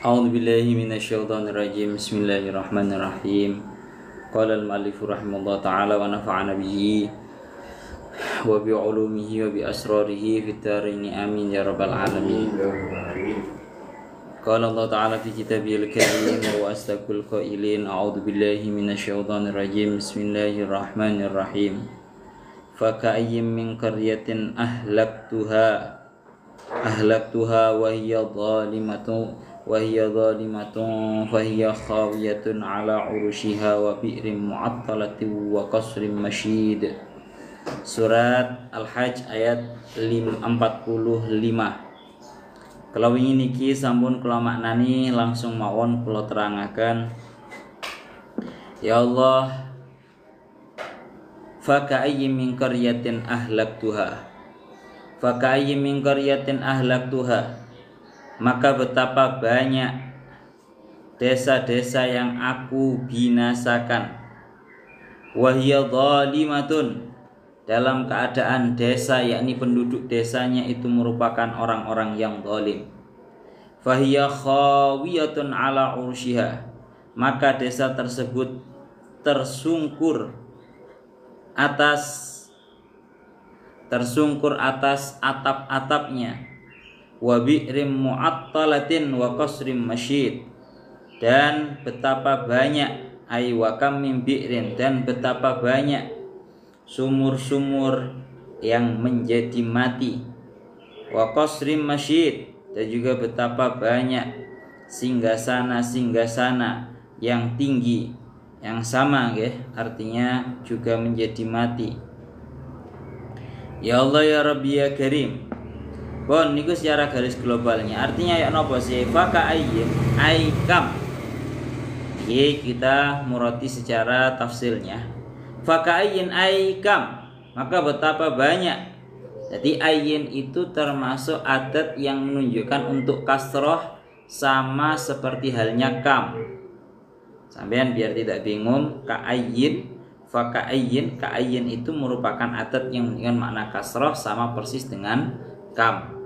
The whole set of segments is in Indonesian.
A'udzu billahi minasyaitonir rajim. Bismillahirrahmanirrahim. Qala al-mu'allif rahimahullah ta'ala wa nafa'ana bihi wa bi 'ulumihi wa bi asrarihi fid dharain amin ya rabbal alamin. Qala Allah ta'ala fi kitabihil karim wa astaqul qailin a'udzu billahi minasyaitonir rajim. Bismillahirrahmanirrahim. Fa ka'ayyim min qaryatin ahlaktuha wa hiya zalimatun fahiya khawiyatun ala urushiha wa bi'rin mu'attalatin wa qasrin masyid. Surat Al-Hajj ayat 45. Kalau ingin niki sampun kula maknani langsung mawon kula terangaken. Ya Allah, fa ka'ayyim min qaryatin ahlaktuha. Faka'ayyim min qaryatin ahlaktuha, maka betapa banyak desa-desa yang aku binasakan. Wahiyya zalimatun, dalam keadaan desa yakni penduduk desanya itu merupakan orang-orang yang zalim. Fahiya khawiyatun ala ursyiha, maka desa tersebut tersungkur atas atap-atapnya. Wa bi'rim mu'attalatin wa qasrim masyid, dan betapa banyak wa kam min bi'rin, dan betapa banyak sumur-sumur yang menjadi mati. Wa qasrim masyid, dan juga betapa banyak singgasana yang tinggi yang sama artinya juga menjadi mati. Ya Allah ya Rabbi ya Karim. Bon niku secara garis globalnya artinya ya napa sih? Faka ayyin ay kam. Ini kita murati secara tafsirnya. Faka ayyin ay kam, maka betapa banyak. Jadi ayyin itu termasuk adat yang menunjukkan untuk kasroh, sama seperti halnya kam. Sampean biar tidak bingung, ka ayyin faka'ayyin, ka'ayyin itu merupakan adat yang dengan makna kasroh sama persis dengan kam.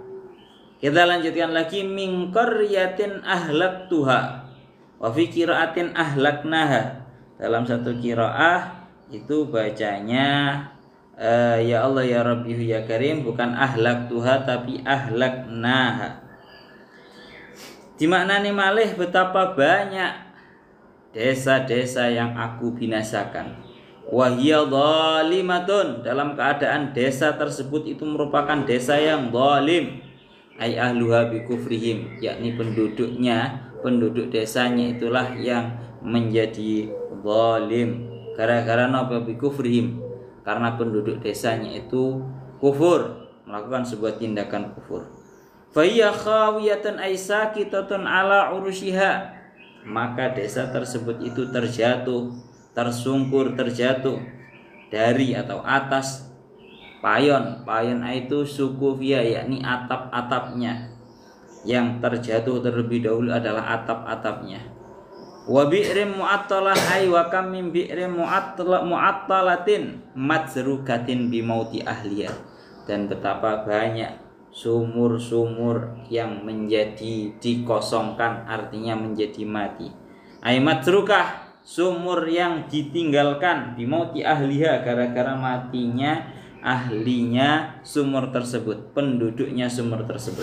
Kita lanjutkan lagi, min qaryatin ahlaktuha wa fi qiraatin ahlaknaha. Dalam satu qiraah itu bacanya ya Allah ya Rabbi ya Karim, bukan ahlaktuha tapi ahlaknaha. Dimaknani malih betapa banyak desa-desa yang aku binasakan. Wahiyya zalimatun, dalam keadaan desa tersebut itu merupakan desa yang zalim. Ay ahluha bi kufrihim, yakni penduduk desanya itulah yang menjadi zalim. Gara-gara napa bi kufrihim? Karena penduduk desanya itu kufur, melakukan sebuah tindakan kufur. Fa hiya khawiyatan ay sakitatun ala urushiha, maka desa tersebut itu tersungkur terjatuh dari atau atas payon itu sukufia, yakni atap-atapnya. Yang terjatuh terlebih dahulu adalah atap-atapnya. Wa bi'rim mu'attalah ay wa kam min bi'rim mu'attalatin majrukatin bi mauti ahliya, dan betapa banyak sumur-sumur yang menjadi dikosongkan, artinya menjadi mati. Ay majrukah, sumur yang ditinggalkan, dimauti ahliha, gara-gara matinya ahlinya sumur tersebut, penduduknya sumur tersebut.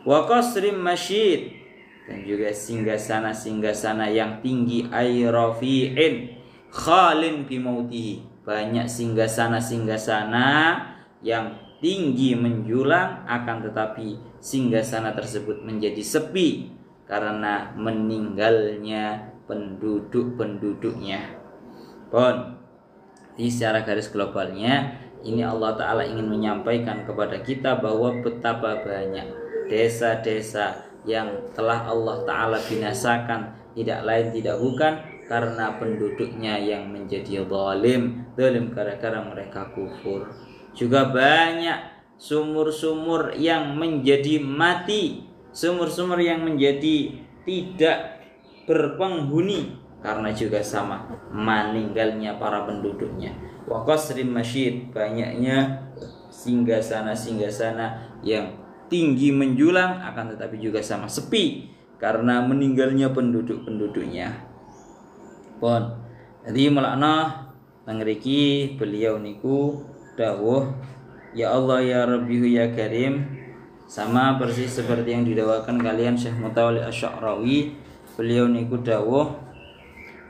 Wa qasrim masyid, dan juga singgasana yang tinggi, ay rafi'in khalin bimautihi, banyak singgasana yang tinggi menjulang, akan tetapi singgasana tersebut menjadi sepi karena meninggalnya penduduknya. Di secara garis globalnya ini Allah Ta'ala ingin menyampaikan kepada kita bahwa betapa banyak desa-desa yang telah Allah Ta'ala binasakan, tidak lain tidak bukan karena penduduknya yang menjadi zalim gara-gara mereka kufur. Juga banyak sumur-sumur yang menjadi mati, sumur-sumur yang menjadi tidak berpenghuni karena juga sama meninggalnya para penduduknya. Wa qasrim masyid, banyaknya singgasana yang tinggi menjulang, akan tetapi juga sama sepi karena meninggalnya penduduk-penduduknya. Pun jadi melakna ngriki beliau niku dawuh, ya Allah ya Rabbihu ya Karim, sama persis seperti yang didawakan kalian Syekh Mutawalli Asy-Sya'rawi. Beliau niku dawuh,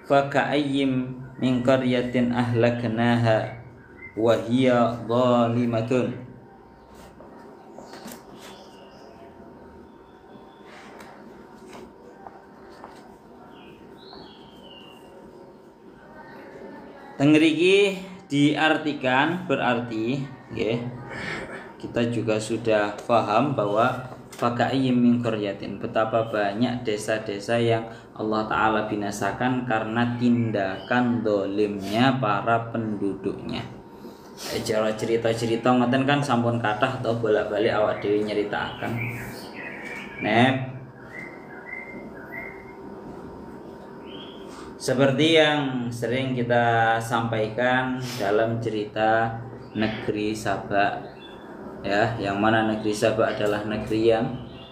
fa ka'ayyim min qaryatin ahlaknaha wa hiya dhalimatun. Tengriki diartikan berarti kita juga sudah paham bahwa faka'ayyim min qaryatin, betapa banyak desa-desa yang Allah Ta'ala binasakan karena tindakan dolimnya para penduduknya. Cara cerita-cerita ngoten kan sampun kathah atau bolak-balik awak dhewe nyeritakan. Seperti yang sering kita sampaikan dalam cerita negeri Saba, ya, yang mana negeri Saba adalah negeri yang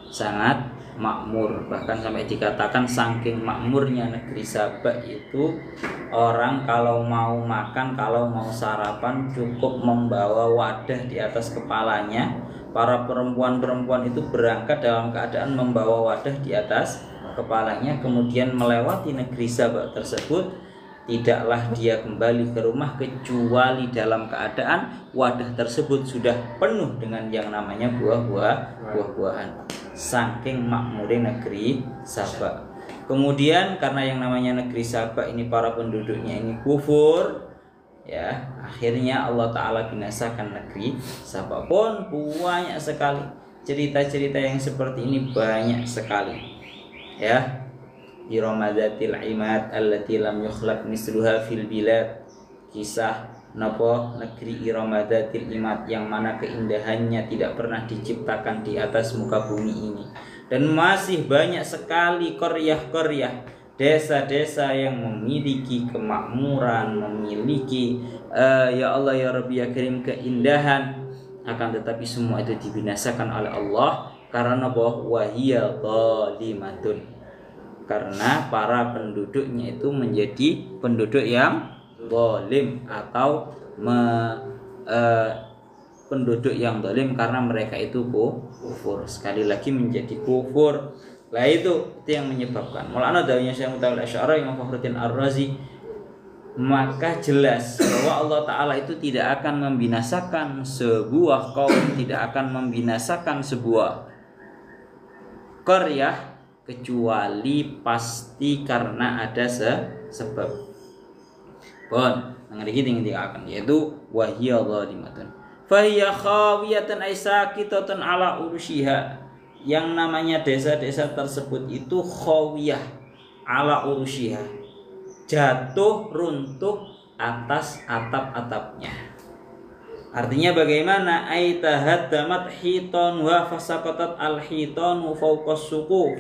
sangat makmur, bahkan sampai dikatakan saking makmurnya negeri Saba itu orang kalau mau makan, kalau mau sarapan cukup membawa wadah di atas kepalanya. Para perempuan-perempuan itu berangkat dalam keadaan membawa wadah di atas kepalanya, kemudian melewati negeri Saba tersebut, tidaklah dia kembali ke rumah kecuali dalam keadaan wadah tersebut sudah penuh dengan yang namanya buah-buahan. Saking makmurnya negeri Saba. Kemudian karena yang namanya negeri Saba ini para penduduknya ini kufur, ya, akhirnya Allah Ta'ala binasakan negeri Saba. Pun banyak sekali cerita-cerita yang seperti ini, banyak sekali, ya. Iramadatil imad allati lam yukhlaq misluha fil bilad. Kisah napa negeri Iramadatil imad yang mana keindahannya tidak pernah diciptakan di atas muka bumi ini. Dan masih banyak sekali qaryah-qaryah, desa-desa yang memiliki kemakmuran, memiliki ya Allah ya Rabbi ya Karim keindahan, akan tetapi semua itu dibinasakan oleh Allah karena bahwa wahiyya dhalimatun, karena para penduduknya itu menjadi penduduk yang zalim atau penduduk yang zalim karena mereka itu kufur. Sekali lagi menjadi kufur. Lah itu yang menyebabkan. Mulanya dawuhnya Syekh Mutawalli Asy-Sya'rawi Imam Fakhruddin Ar-Razi, maka jelas bahwa Allah Ta'ala itu tidak akan membinasakan sebuah kaum, tidak akan membinasakan sebuah qaryah kecuali pasti karena ada sebab. Pun ngerti tinggi akan, yaitu wahiyya dhalimatun fahiya khawiyatan ay sakitatan ala urushiha. Yang namanya desa-desa tersebut itu khawiyah ala urushiha, jatuh runtuh atas atap-atapnya. Artinya bagaimana? Ay tahaddamat hitan wa fasaqatat al-hitanu fawqas suquf.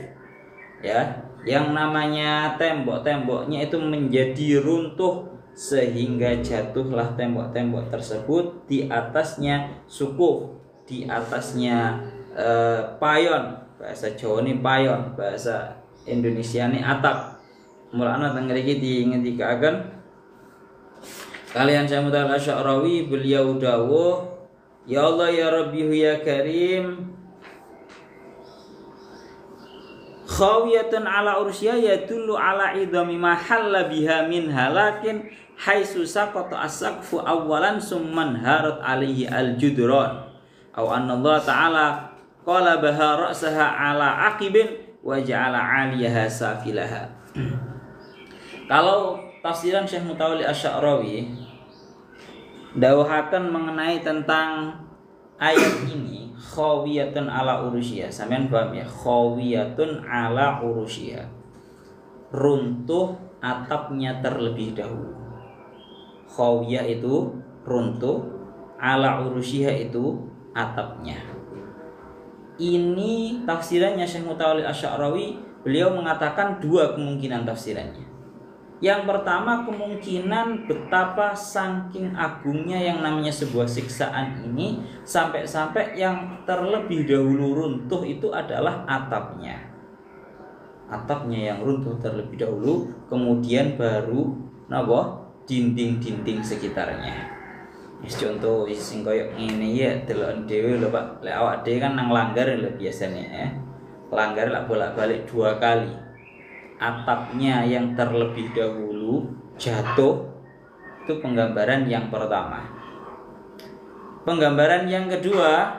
Ya, yang namanya tembok-temboknya itu menjadi runtuh sehingga jatuhlah tembok-tembok tersebut, di atasnya sukuf, di atasnya payon, bahasa Jawa ini payon, bahasa Indonesia ini atap. Mulanya tengriki diingetikaken kalian Syekh Mutawalli Asy-Sya'rawi, beliau dawuh, ya Allah ya Rabbihu ya Karim, khawiyatan ala urusya yadullu ala idami mahalla biha min halakin haitsu saqata as-saqfu awwalan summan harat alaihi al-judran aw anna Allah Ta'ala qalabaha ra'saha ala aqibin wa ja'ala 'aliyaha safilaha. Kalau tafsiran Syekh Mutawalli Asy-Sya'rawi dawuhaken mengenai tentang ayat ini, khawiyatun ala urushiha, sampean paham ya? Khawiyatun ala urushiha, runtuh atapnya terlebih dahulu. Khawiyah itu runtuh, ala urushiha itu atapnya. Ini tafsirannya Syekh Mutawalli Asy-Sya'rawi, beliau mengatakan dua kemungkinan tafsirannya. Yang pertama, kemungkinan betapa saking agungnya yang namanya sebuah siksaan ini, sampai-sampai yang terlebih dahulu runtuh itu adalah atapnya. Atapnya yang runtuh terlebih dahulu, kemudian baru dinding-dinding sekitarnya. Contoh sing koyo ngene ya delok dhewe lho Pak. Lek awak dhewe kan nang langgar lho biasane ya. Langgar lak bolak-balik 2 kali. Atapnya yang terlebih dahulu jatuh, itu penggambaran yang pertama. Penggambaran yang kedua,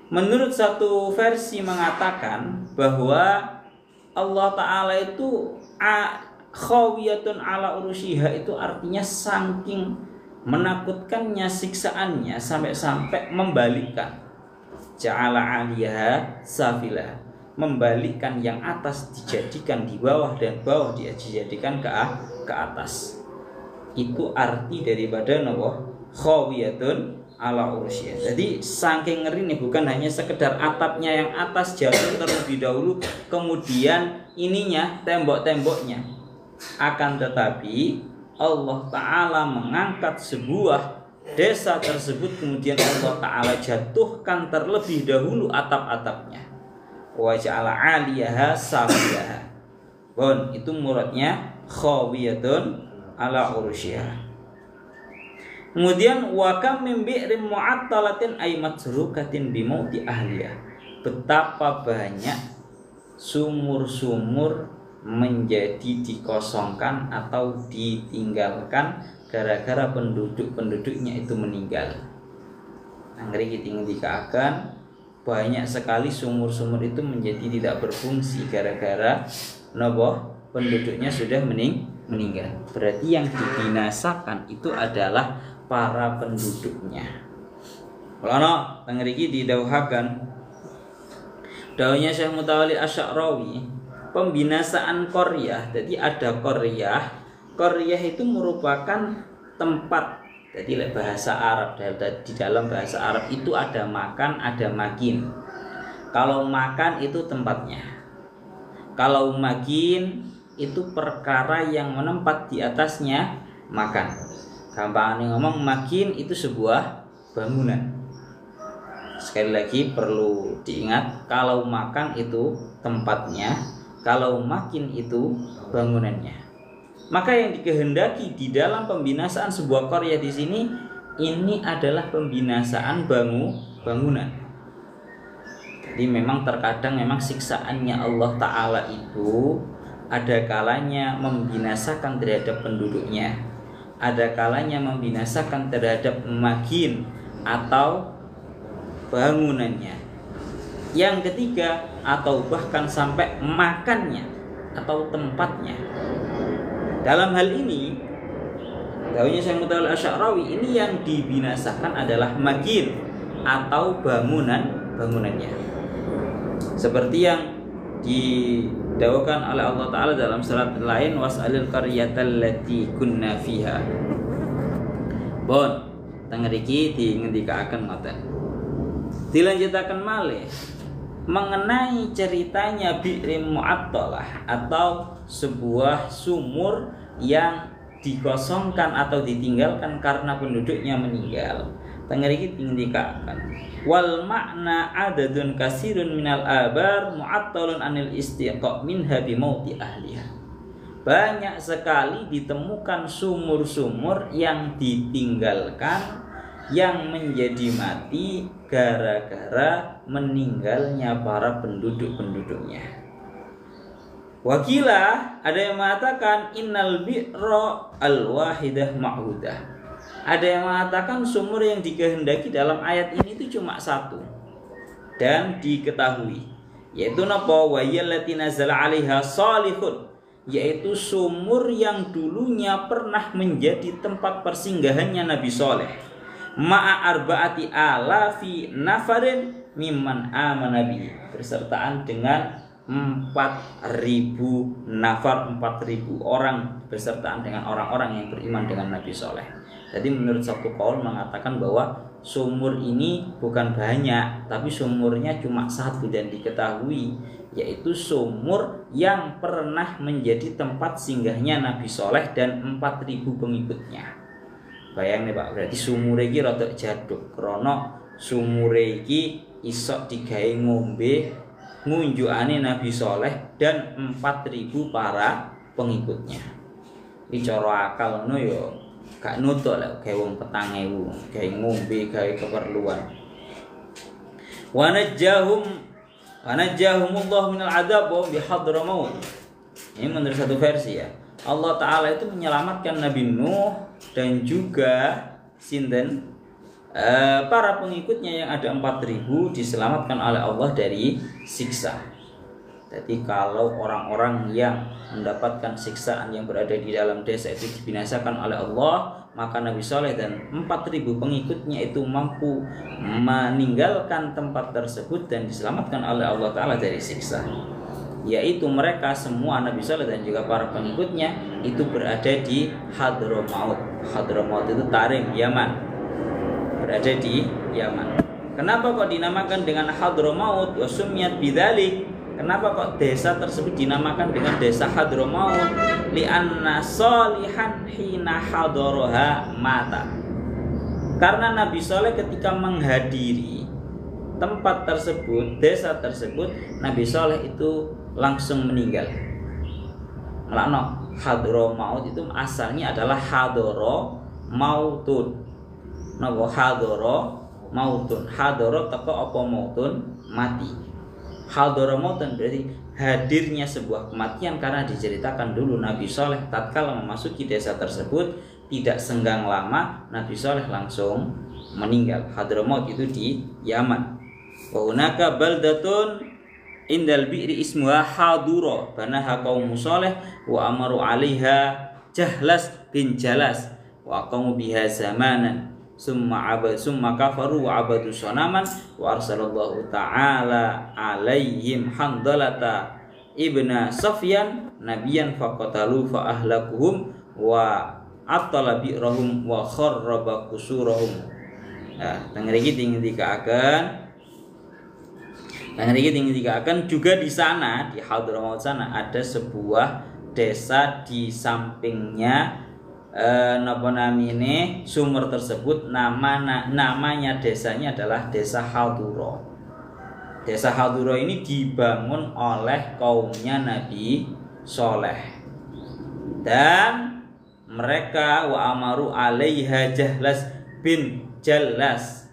menurut satu versi mengatakan bahwa Allah Ta'ala itu khawiyatun ala urushiha, itu artinya saking menakutkannya siksaannya sampai-sampai membalikkan. Ja'ala 'aliyaha safilah, membalikkan yang atas dijadikan di bawah dan bawah dia dijadikan ke atas. Itu arti daripada khawiyatun ala urushiha. Jadi saking ngeri nih, bukan hanya sekedar atapnya yang atas jatuh terlebih dahulu, kemudian ininya tembok-temboknya, akan tetapi Allah Ta'ala mengangkat sebuah desa tersebut, kemudian Allah Ta'ala jatuhkan terlebih dahulu atap-atapnya. Wa ja'ala 'aliyaha safilaha. Bon, itu muradnya khawiyatun ala urushiha. Kemudian wa kam min bi'rin mu'attalatin ay matsrukatin bi mauti ahliya. Betapa banyak sumur-sumur menjadi dikosongkan atau ditinggalkan gara-gara penduduk-penduduknya itu meninggal. Anggrek kita ngendikaken banyak sekali sumur-sumur itu menjadi tidak berfungsi gara-gara penduduknya sudah meninggal. Berarti yang dibinasakan itu adalah para penduduknya. Kalau ngriki didhawuhaken dawuhnya Syekh Mutawalli Asy-Sya'rawi, pembinasaan Qaryah. Jadi ada Qaryah. Qaryah itu merupakan tempat. Jadi bahasa Arab, di dalam bahasa Arab itu ada makan, ada makin. Kalau makan itu tempatnya. Kalau makin itu perkara yang menempat di atasnya makan. Gampangnya ngomong, makin itu sebuah bangunan. Sekali lagi perlu diingat, kalau makan itu tempatnya, kalau makin itu bangunannya. Maka yang dikehendaki di dalam pembinasaan sebuah qaryah di sini, ini adalah pembinasaan bangunan. Jadi memang terkadang memang siksaannya Allah Ta'ala itu ada kalanya membinasakan terhadap penduduknya, ada kalanya membinasakan terhadap makin atau bangunannya. Yang ketiga, atau bahkan sampai makannya atau tempatnya. Dalam hal ini, dawuhnya Syekh Mutawalli Asy-Sya'rawi, ini yang dibinasakan adalah makin atau bangunannya. Seperti yang didawuhkan oleh Allah Ta'ala dalam surat lain, was'alil qaryatal lati kunna fiha. Bon, tengeriki dingendikaken ngoten. Dilanjutaken malih mengenai ceritanya bi'rim mu'attalah atau sebuah sumur yang dikosongkan atau ditinggalkan karena penduduknya meninggal. Tengeriki dindikakan wal makna adadun kasirun minal abar mu'attalun anil istiqa minha bi mauti ahliha. Banyak sekali ditemukan sumur-sumur yang ditinggalkan, yang menjadi mati gara-gara meninggalnya para penduduk-penduduknya. Wakilah, ada yang mengatakan innal bi'ra al-wahidah ma'hudah. Ada yang mengatakan sumur yang dikehendaki dalam ayat ini itu cuma satu dan diketahui, yaitu napa wa yallati nazala 'alaiha salihun, yaitu sumur yang dulunya pernah menjadi tempat persinggahannya Nabi Saleh. Ma'a arba'ati alafi nafarin mimman amana bihi, bersertaan dengan 4.000 nafar, 4.000 orang, bersertaan dengan orang-orang yang beriman dengan Nabi Saleh. Jadi menurut satu kaul mengatakan bahwa sumur ini bukan banyak, tapi sumurnya cuma satu dan diketahui, yaitu sumur yang pernah menjadi tempat singgahnya Nabi Soleh dan 4.000 pengikutnya. Bayang nih Pak, berarti sumur iki rada jaduk, krana sumur iki isok digawe ngombe ngunjukane Nabi Soleh dan 4.000 para pengikutnya. Iki cara akal ngono ya gak nutuk lek gawe wong 4.000 gawe ngombe gawe keperluan. Wa najahumullah minal adzab wa bi hadramaut. Ini menurut satu versi ya. Allah Ta'ala itu menyelamatkan Nabi Nuh dan juga sinten para pengikutnya yang ada 4.000 diselamatkan oleh Allah dari siksa. Jadi kalau orang-orang yang mendapatkan siksaan yang berada di dalam desa itu dibinasakan oleh Allah, maka Nabi Soleh dan 4.000 pengikutnya itu mampu meninggalkan tempat tersebut dan diselamatkan oleh Allah Ta'ala dari siksa. Yaitu mereka semua Nabi Soleh dan juga para pengikutnya itu berada di Hadramaut. Hadramaut itu Tarim, Yaman. Berada di Yaman. Kenapa kok dinamakan dengan Hadramaut? Wa sumiyat bidzalik. Kenapa kok desa tersebut dinamakan dengan desa Hadramaut? Li'anna solihan hina hadaraha mata. Karena Nabi Soleh ketika menghadiri tempat tersebut, desa tersebut, Nabi Soleh itu langsung meninggal. Melakno Hadramaut itu asalnya adalah hadoro mautun. Napa hadoro mautun? Hadoro teko apa mautun? Mati. Hadramautun berarti hadirnya sebuah kematian, karena diceritakan dulu Nabi Soleh tatkala memasuki desa tersebut tidak senggang lama Nabi Soleh langsung meninggal. Hadramaut itu di Yaman. Wa hunaka baldatun indal bi'ri ismuha Hadura banaha qaum Soleh wa amaru 'alaiha Jahlas bin Jalas wa aqamu biha zamanan summa kafaru wa abadu sonaman wa arsalallahu ta'ala alaihim Handalata ibna Safyan nabiyan faqatalu fa ahlakuhum wa attala bi'rahum wa kharraba kusurahum. Nah, tengriki tinggi dikatakan juga di sana di Hadramaut sana ada sebuah desa di sampingnya sumur tersebut. Namanya desanya adalah Desa Haduro. Desa Haduro ini dibangun oleh kaumnya Nabi Soleh, dan mereka wa amaru 'alaiha Jahlas bin Jalas,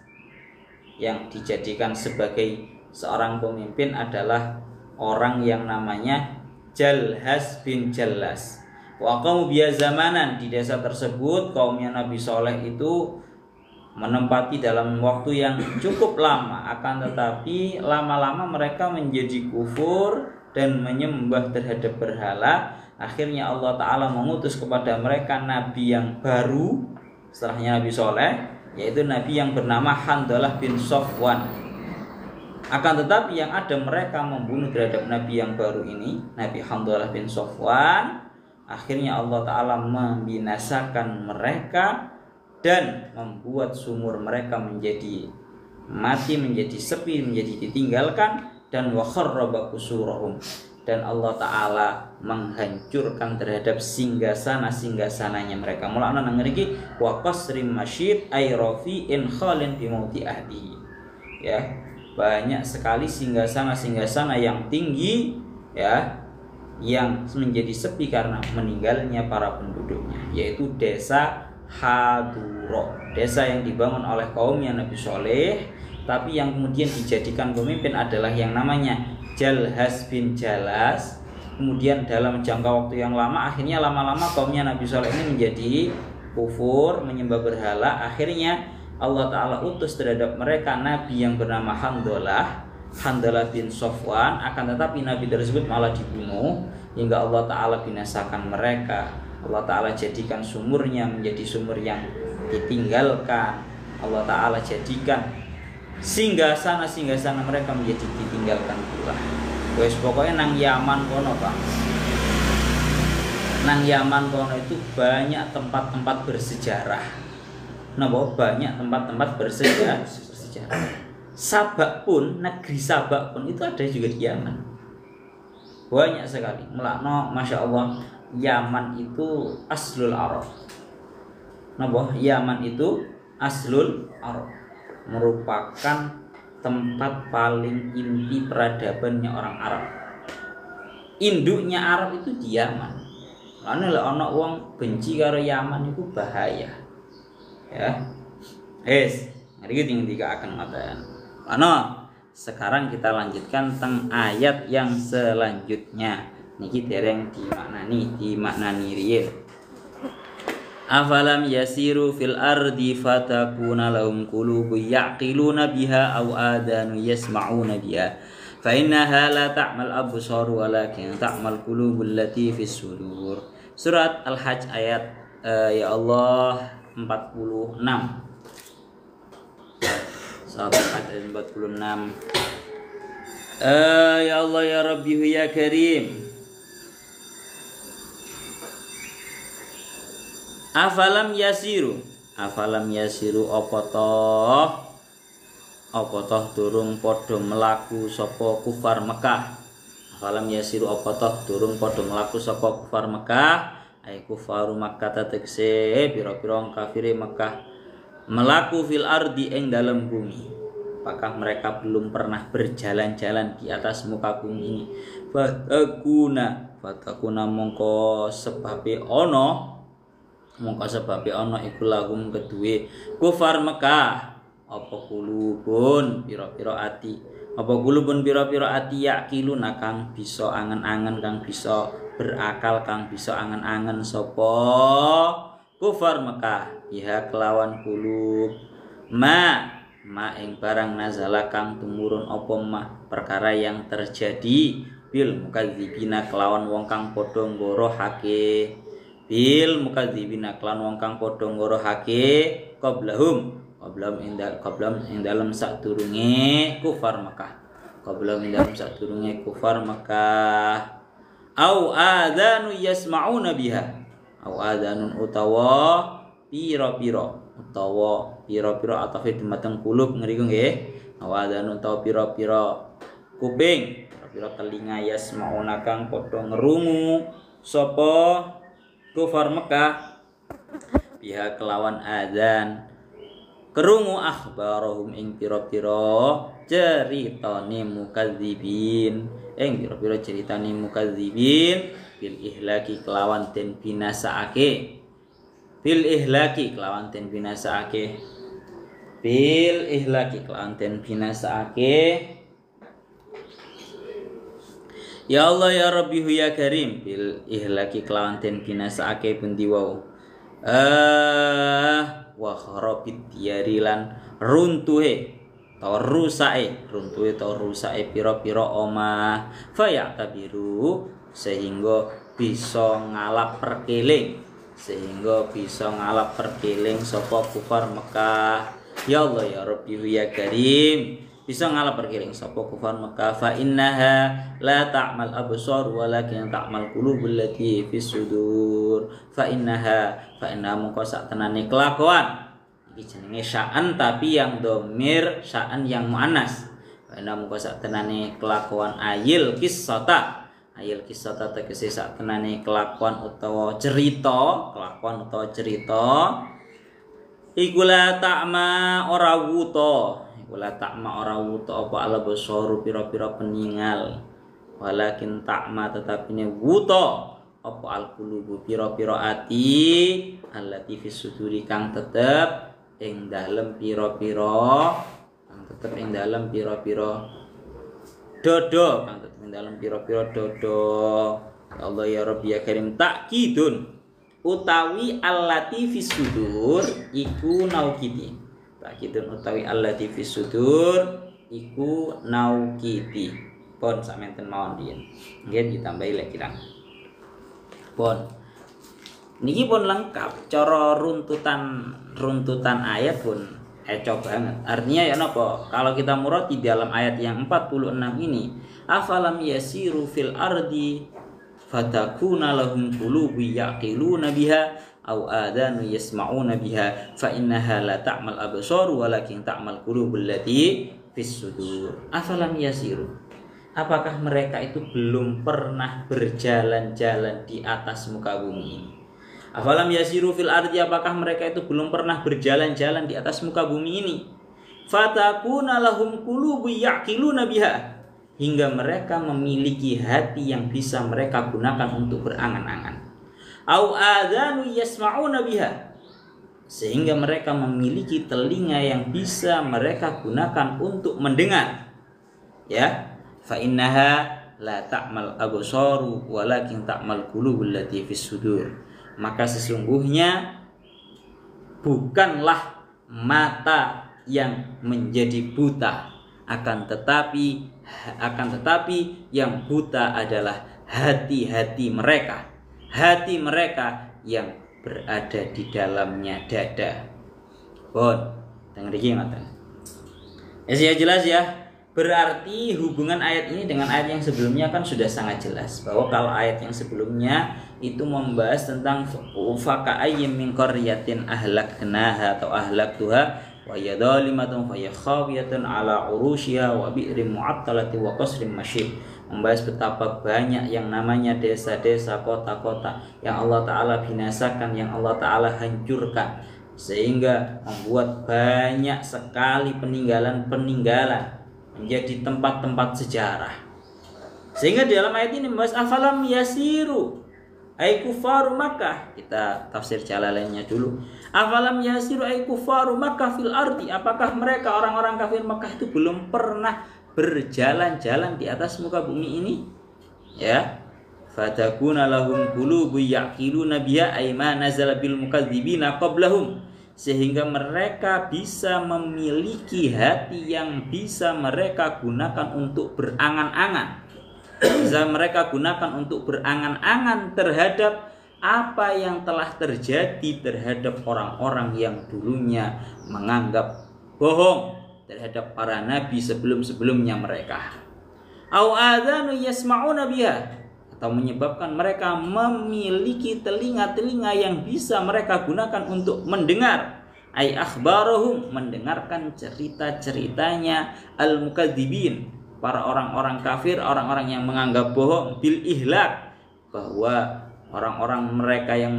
yang dijadikan sebagai seorang pemimpin adalah orang yang namanya Jalhas bin Jalas. Wa qamu biya zamanan, di desa tersebut kaumnya Nabi Soleh itu menempati dalam waktu yang cukup lama, akan tetapi lama-lama mereka menjadi kufur dan menyembah terhadap berhala. Akhirnya Allah Ta'ala mengutus kepada mereka nabi yang baru setelahnya Nabi Soleh, yaitu nabi yang bernama Handalah bin Safwan. Akan tetapi yang ada mereka membunuh terhadap nabi yang baru ini, Nabi Handalah bin Safwan. Akhirnya Allah Ta'ala membinasakan mereka dan membuat sumur mereka menjadi mati, menjadi sepi, menjadi ditinggalkan, dan wa kharraba kusurahum, dan Allah Ta'ala menghancurkan terhadap singgasana-singgasananya mereka. Mulanya nang mriki wa qasrim masyid ay rafi'in khalin bi mauti ahdihi. Ya, banyak sekali singgasana-singgasana yang tinggi, ya, yang menjadi sepi karena meninggalnya para penduduknya, yaitu desa Haduro, desa yang dibangun oleh kaumnya Nabi Soleh, tapi yang kemudian dijadikan pemimpin adalah yang namanya Jalhas bin Jalas. Kemudian dalam jangka waktu yang lama, akhirnya lama-lama kaumnya Nabi Soleh ini menjadi kufur, menyembah berhala. Akhirnya Allah Ta'ala utus terhadap mereka nabi yang bernama Handalah bin Safwan, akan tetapi nabi tersebut malah dibunuh hingga Allah Ta'ala binasakan mereka. Allah Ta'ala jadikan sumurnya menjadi sumur yang ditinggalkan. Allah Ta'ala jadikan singgasana mereka menjadi ditinggalkan pula. Wes pokoknya nang Yaman kono Pak. Nang Yaman kono itu banyak tempat-tempat bersejarah. banyak tempat-tempat bersejarah. Sabak pun, negeri Sabak pun itu ada juga di Yaman. Banyak sekali. Melakno, masya Allah, Yaman itu aslul Arab. Yaman itu aslul Arab, merupakan tempat paling inti peradabannya orang Arab. Induknya Arab itu di Yaman. Karena lek ana wong benci karo Yaman itu bahaya. Ya. Mari kita akan ngoten. Sekarang kita lanjutkan tentang ayat yang selanjutnya. Niki dereng dimaknani riyen. Afalam yasiru fil ardi fatakuna lahum qulubun yaqiluna biha aw adanu yasma'una biha fa innaha la ta'mal absar walakin ta'mal qulubul lati fis sudur. Surat Al-Hajj ayat ya Allah 46. Surat Al-Hajj ayat 46. Ya Allah ya Rabbi ya Karim. Afalam yasiru apa toh durung padha melaku sapa kufar Mekah. Afalam yasiru apa toh durung padha melaku sapa kufar Mekah. Ai kufaru Makkah tegese pira-pira kafire Mekah melaku fil ardi ing dalam bumi. Apakah mereka belum pernah berjalan-jalan di atas muka bumi ini? Fatakuna mongko sebabe ana iku lahum kedue kufar Mekah apa kulubun pira-pira ati yakiluna kang bisa angen-angen, kang bisa berakal, kang bisa angen-angen sapa kufar Mekah biha kelawan kulub ma ing barang nazala kang tumurun apa perkara yang terjadi bil mukadzibina kelawan wong kang padha ngorohake bil mukadzibina klan wong kang padha ngorohake qablahum ing dalem sadurunge kufar Mekah au adzanu yasmauna biha au adzanun utawa pira-pira atau dumateng kulub ngriku nggih au adzanun utawa pira-pira kuping pira-pira telinga yasmauna kang padha ngrungu sapa kufar Mekah pihak kelawan adzan kerungu akhbarahum ing pira-pira ceritane mukadzibin bil ihlaki kelawan den binasaake Ya Allah ya Rabbi ya Karim bil ihlaki kelawan den binasaake pundi wau wa kharabid diyarilan runtuhe atau rusake pira-pira omah fayatabiru sehingga bisa ngalap perkeling sapa kufar Mekah. Ya Allah ya Rabbi ya Karim bisa ngalap perkiling sapa kufar Mekah fa innaha la ta'mal absar walakin ta'mal qulubul lati fis sudur fa innaha mongko sak tenane kelakuan iki jenenge sya'an tapi yang dhamir sya'an yang muannas fa inna mongko sak tenane kelakuan ayil qissata tegese sak tenane kelakuan utawa cerita iku la ta'ma ora wuta apa ala basaru pira-pira peningal walakin ta'ma tetapine wuta apa al qulubu pira-pira ati allati fis suduri kang tetep ing dalem pira-pira dodo Ya Allah ya Rabbi ya Karim takkidun utawi allati fis sudur iku naukiti utawi allati fis sudur iku naukiti pon samenten mawon riyen nggih ditambahi lek kirang pon niki pun lengkap cara runtutan ayat pun eco banget artinya ya napa kalau kita murad di dalam ayat yang 46 ini afalam yasiru fil ardi fatakuna lahum qulubun yaqiluna biha aw adanu yasma'una biha fa innaha la ta'mal absar walakin ta'mal qulubul lati fis sudur. Afalam yasiru, apakah mereka itu belum pernah berjalan-jalan di atas muka bumi ini? Afalam yasiru fil ardi, apakah mereka itu belum pernah berjalan-jalan di atas muka bumi ini? Fatakuna lahum qulubun yaqiluna biha, hingga mereka memiliki hati yang bisa mereka gunakan untuk berangan-angan. Au adanu yasma'una biha, sehingga mereka memiliki telinga yang bisa mereka gunakan untuk mendengar. Ya, fa innaha la ta'mal absaru walakin ta'mal qulubul lati fis sudur. Maka sesungguhnya bukanlah mata yang menjadi buta, akan tetapi yang buta adalah hati-hati mereka. Hati mereka yang berada di dalamnya dada. Bon, dengar iki ngoten. Ya jelas ya. Berarti hubungan ayat ini dengan ayat yang sebelumnya kan sudah sangat jelas, bahwa kalau ayat yang sebelumnya itu membahas tentang faka'ayyim min qaryatin ahlaknaha atau ahlaktuha wa yadhalimatun fa yakhawiyatun ala urushiha wa bi'rin mu'attalati wa qasrin masyid. Membahas betapa banyak yang namanya desa-desa, kota-kota yang Allah Ta'ala binasakan, yang Allah Ta'ala hancurkan, sehingga membuat banyak sekali peninggalan-peninggalan menjadi tempat-tempat sejarah. Sehingga di dalam ayat ini membahas afalam yasiru ay kufaru Makkah. Kita tafsir Jalalainnya dulu. Afalam yasiru ay kufaru Makkah fil ardi, apakah mereka orang-orang kafir Makkah itu belum pernah berjalan-jalan di atas muka bumi ini? Ya, fatakuna lahum qulubun yaqiluna biha ay ma nazala bil mukadzibina qablahum, sehingga mereka bisa memiliki hati yang bisa mereka gunakan untuk berangan-angan. Bisa mereka gunakan untuk berangan-angan terhadap apa yang telah terjadi terhadap orang-orang yang dulunya menganggap bohong terhadap para nabi sebelum-sebelumnya mereka. Au adzanu yasma'una biha, atau menyebabkan mereka memiliki telinga-telinga yang bisa mereka gunakan untuk mendengar. Ai akhbarahum, mendengarkan cerita-ceritanya al-mukadzibin, para orang-orang kafir, orang-orang yang menganggap bohong, bil ihlak, bahwa orang-orang mereka yang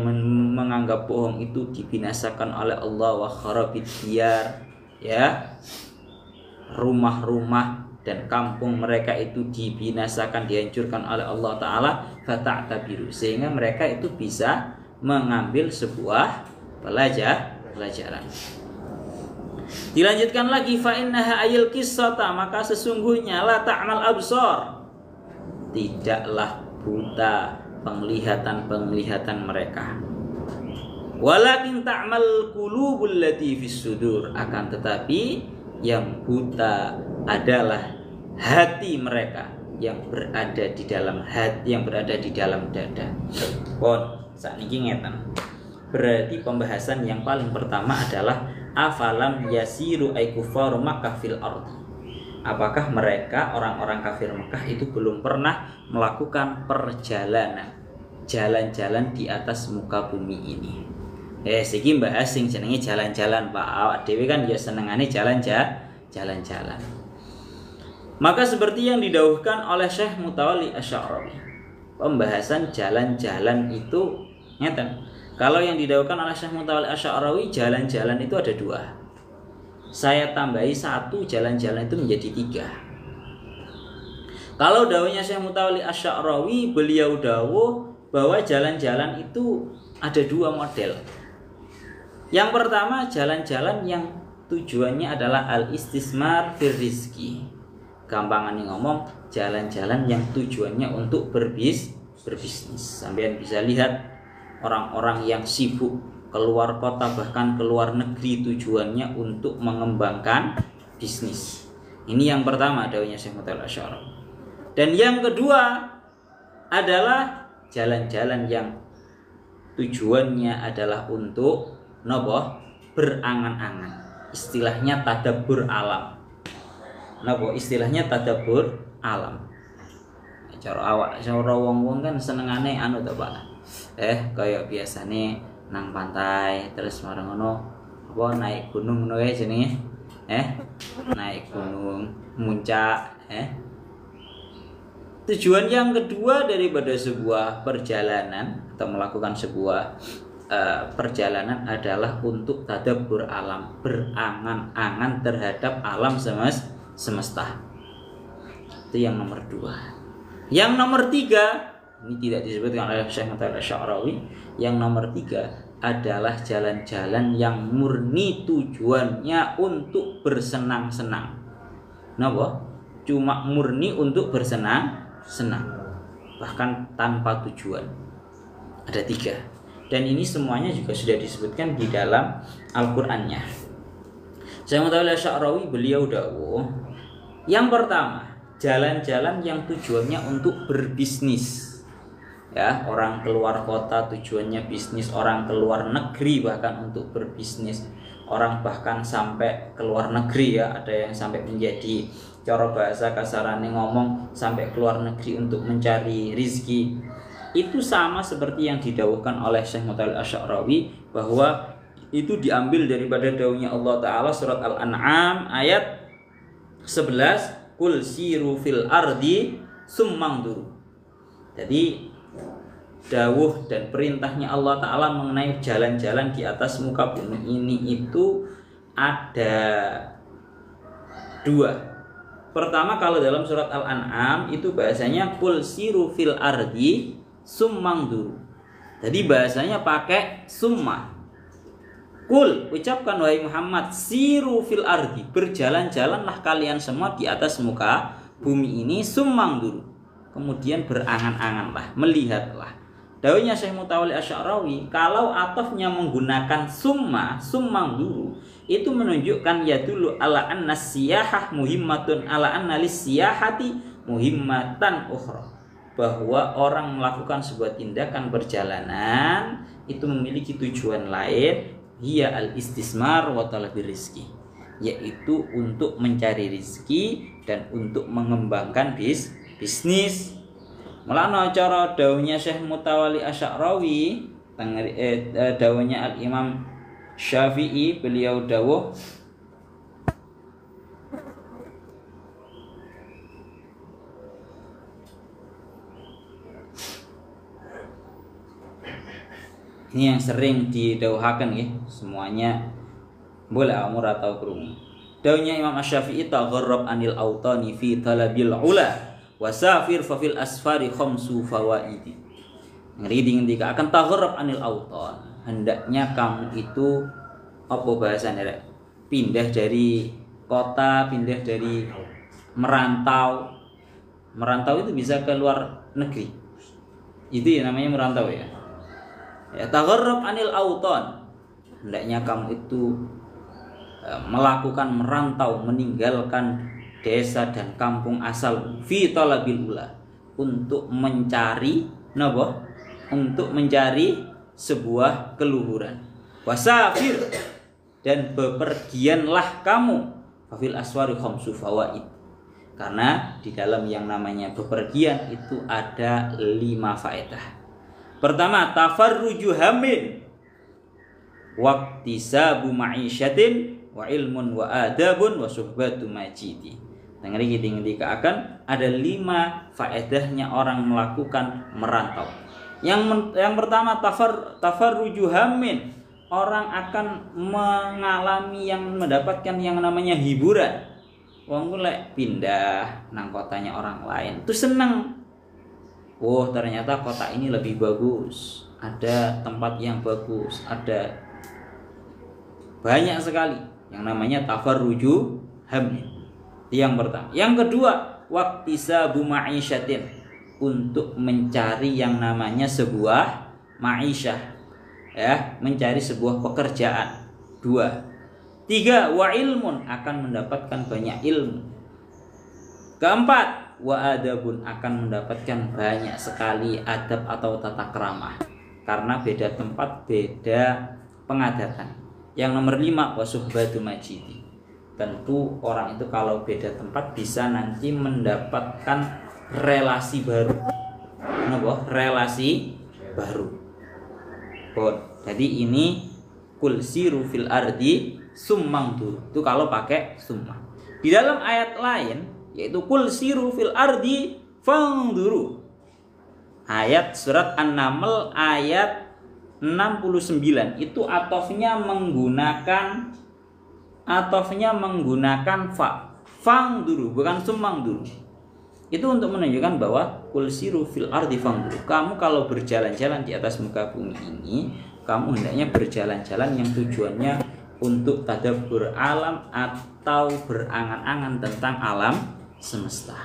menganggap bohong itu dibinasakan oleh Allah, wa kharabid diyar, ya, rumah-rumah dan kampung mereka itu dibinasakan, dihancurkan oleh Allah Ta'ala. Fata'tabiru, sehingga mereka itu bisa mengambil sebuah pelajaran. Dilanjutkan lagi, fa innaha ayil qissata, maka sesungguhnya la ta'mal absar, tidaklah buta penglihatan mereka, walakin ta'mal qulubul lati fis sudur, akan tetapi yang buta adalah hati mereka yang berada di dalam hati, yang berada di dalam dada. Pon sakniki ngeten. Berarti pembahasan yang paling pertama adalah afalam yasiru ay kufaru Makkah fil ardi. Apakah mereka orang-orang kafir Mekah itu belum pernah melakukan perjalanan, jalan-jalan di atas muka bumi ini? Siki bahas sing jenenge jalan-jalan, Pak. Awak dhewe kan ya senengane jalan-jalan. Maka seperti yang didhawuhkan oleh Syekh Mutawalli Asy-Sya'rawi, pembahasan jalan-jalan itu ngeten. Kalau yang didhawuhkan oleh Syekh Mutawalli Asy-Sya'rawi, jalan-jalan itu ada 2. Saya tambahi 1, jalan-jalan itu menjadi 3. Kalau dawuhnya Syekh Mutawalli Asy-Sya'rawi, beliau dawuh bahwa jalan-jalan itu ada 2 model. Yang pertama, jalan-jalan yang tujuannya adalah al-istismar fir rizki. Gampangan ngomong, jalan-jalan yang tujuannya untuk berbisnis. Sampean bisa lihat orang-orang yang sibuk keluar kota, bahkan keluar negeri, tujuannya untuk mengembangkan bisnis. Ini yang pertama dawuhnya Syekh Mutawalli Asy-Sya'rawi. Dan yang kedua adalah jalan-jalan yang tujuannya adalah untuk berangan-angan. Istilahnya tadabbur alam. Istilahnya tadabbur alam. cara awak cara wong-wong kan senengane anu to Pak. Kayak biasane nang pantai terus marang ngono apa naik gunung ngono kae jenenge. Naik gunung, muncak, Tujuan yang kedua daripada sebuah perjalanan atau melakukan sebuah perjalanan adalah untuk tadabbur alam, berangan-angan terhadap alam semesta. Itu yang nomor 2. Yang nomor 3, ini tidak disebutkan oleh Syekh Muhammad Asy'arawi. Yang nomor 3 adalah jalan-jalan yang murni tujuannya untuk bersenang-senang. Napa? Cuma murni untuk bersenang-senang, bahkan tanpa tujuan. Ada 3. Dan ini semuanya juga sudah disebutkan di dalam Al-Qur'annya. Syekh Muhammad Asy'arawi beliau dawuh, yang pertama, jalan-jalan yang tujuannya untuk berbisnis. Ya, orang keluar kota tujuannya bisnis, orang keluar negeri bahkan untuk berbisnis. Orang bahkan sampai keluar negeri ya, ada yang sampai menjadi cara bahasa kasarane ngomong sampai keluar negeri untuk mencari rizki. Itu sama seperti yang didawuhkan oleh Syekh Muhammad Asy'arawi bahwa itu diambil daripada dawuhnya Allah Ta'ala surat Al-An'am ayat 11, Qul siru fil ardi summangduru. Jadi dawuh dan perintahnya Allah Ta'ala mengenai jalan-jalan di atas muka bumi ini itu ada 2. Pertama, kalau dalam surat Al-An'am itu bahasanya Qul siru fil ardi summangduru. Jadi bahasanya pakai summa. Qul, ucapkan wahai Muhammad, siru fil ardi, berjalan-jalanlah kalian semua di atas muka bumi ini, summangduru. Kemudian berangan-anganlah, melihatlah. Dawuhnya Syekh Mutawalli Asy'arawi, kalau atafnya menggunakan summangduru, itu menunjukkan yadullu ala anna siyahah muhimmatun ala anna lis-siyahati muhimmatan ukhra. Bahwa orang melakukan sebuah tindakan perjalanan itu memiliki tujuan lain, hiya al-istismar wa talabir rizki, yaitu untuk mencari rizki dan untuk mengembangkan bisnis. Mulane cara dawuhnya Syekh Mutawalli Asy'arawi, dawuhnya Al-Imam Syafi'i, beliau dawuh ini yang sering didawuhaken nggih, semuanya boleh amur atau krungu. Dawuhnya Imam Asy-Syafi'i, tagharrab anil autani fi talabil ula wasafir fa fil asfari khamsu fawaidi. Ngeri ngendika akan tagharrab anil autan. Hendaknya kamu itu apa bahasanya rek? Pindah dari kota, pindah dari merantau. Merantau itu bisa ke luar negeri. Itu ya namanya merantau ya. Ya, tagharrab anil autan. Hendaknya kamu itu melakukan merantau, meninggalkan desa dan kampung asal fi talabil ula, untuk mencari napa? Untuk mencari sebuah keluhuran. Wasafir, dan bepergianlah kamu fil aswari khamsu fawaid. Karena di dalam yang namanya bepergian itu ada 5 faedah. Pertama, tafarruju hamin waqtisabu ma'isyatin wa ilmun wa adabun wa suhbatu majidi. Ngeri kita akan ada 5 faedahnya orang melakukan merantau. Yang pertama, tafarruju hamin, orang akan mengalami yang mendapatkan yang namanya hiburan. Wong lek pindah nang kotanya orang lain tuh seneng. Oh, ternyata kota ini lebih bagus, ada tempat yang bagus, ada banyak sekali yang namanya tafarruju hammin. Yang pertama. Yang kedua, waqtisabu ma'isyatin, untuk mencari yang namanya sebuah ma'isyah, ya, mencari sebuah pekerjaan. 2. 3, wa ilmun, akan mendapatkan banyak ilmu. 4, wa adabun, akan mendapatkan banyak sekali adab atau tata krama, karena beda tempat beda pengadatan. Yang nomor 5, wa suhbatu majidi, tentu orang itu kalau beda tempat bisa nanti mendapatkan relasi baru. Napa? Relasi baru. Jadi ini kul siru fil ardi summang dulu. Itu kalau pakai summa. Di dalam ayat lain yaitu kul siru fil ardi fangduru. Ayat surat An-Naml ayat 69 itu atofnya menggunakan fa. Fangduru bukan summang dulu. Itu untuk menunjukkan bahwa kul siru fil ardi fangduru. Kamu kalau berjalan-jalan di atas muka bumi ini, kamu hendaknya berjalan-jalan yang tujuannya untuk tadabbur alam atau berangan-angan tentang alam semesta.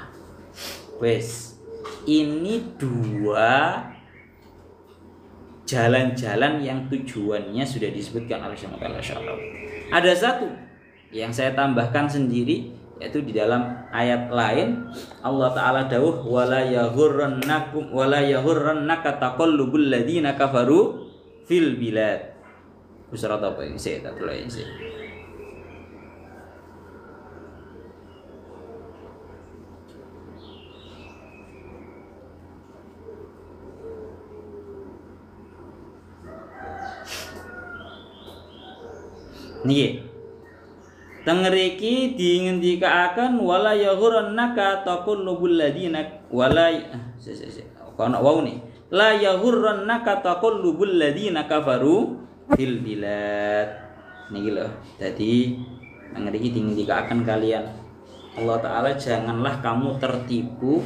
Wes, ini dua jalan-jalan yang tujuannya sudah disebutkan oleh Allah. Ada satu yang saya tambahkan sendiri, yaitu di dalam ayat lain Allah Ta'ala dawuh wala yaghurrannaka taqallubul ladzina kafaru fil bilad. Surat apa ini? Saya tak tahu ini. Niki tengeriki dingendikaaken wala yaghurrannaka taqallubul ladzina wala kono wau ni la yaghurrannaka taqallubul ladzina kafaru fil bilad. Niki lho. Dadi tengeriki dingendikaaken kalian Allah Ta'ala janganlah kamu tertipu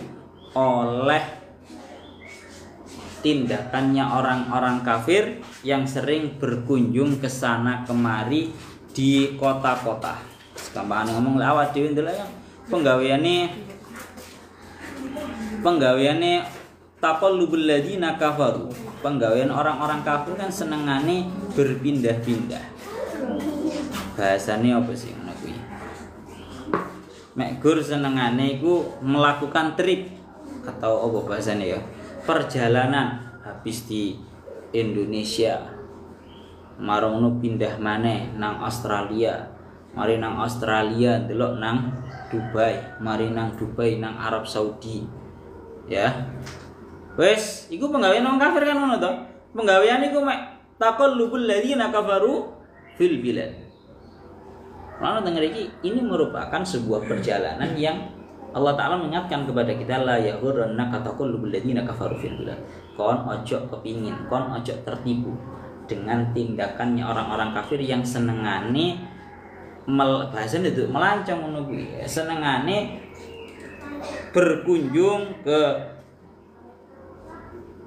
oleh tindakannya orang-orang kafir yang sering berkunjung ke sana kemari di kota-kota. Gampang ngomong awak dhewe ndelok kan penggaweane taqallubul ladzina kafaru. Penggawean orang-orang kafir kan senengane berpindah-pindah. Bahasane apa sih ngono kuwi? Mek gur senengane iku melakukan trip atau apa bahasane ya? Perjalanan habis di Indonesia marono pindah maneh nang Australia, mari nang Australia delok nang Dubai, mari nang Dubai nang Arab Saudi ya. Wes iku penggawean wong kafir kan ngono to. Penggawean iku mek taqallubul ladzina kafaru fil bilad. Karena denger iki ini merupakan sebuah perjalanan yang Allah Ta'ala mengingatkan kepada kita la yaghurrannaka taqallubul ladzina kafaru fil bilad. Kon ojo kepingin, kon ojo tertipu dengan tindakannya orang-orang kafir yang senengane bahasane itu melancong ngono kuwi. Senengane berkunjung ke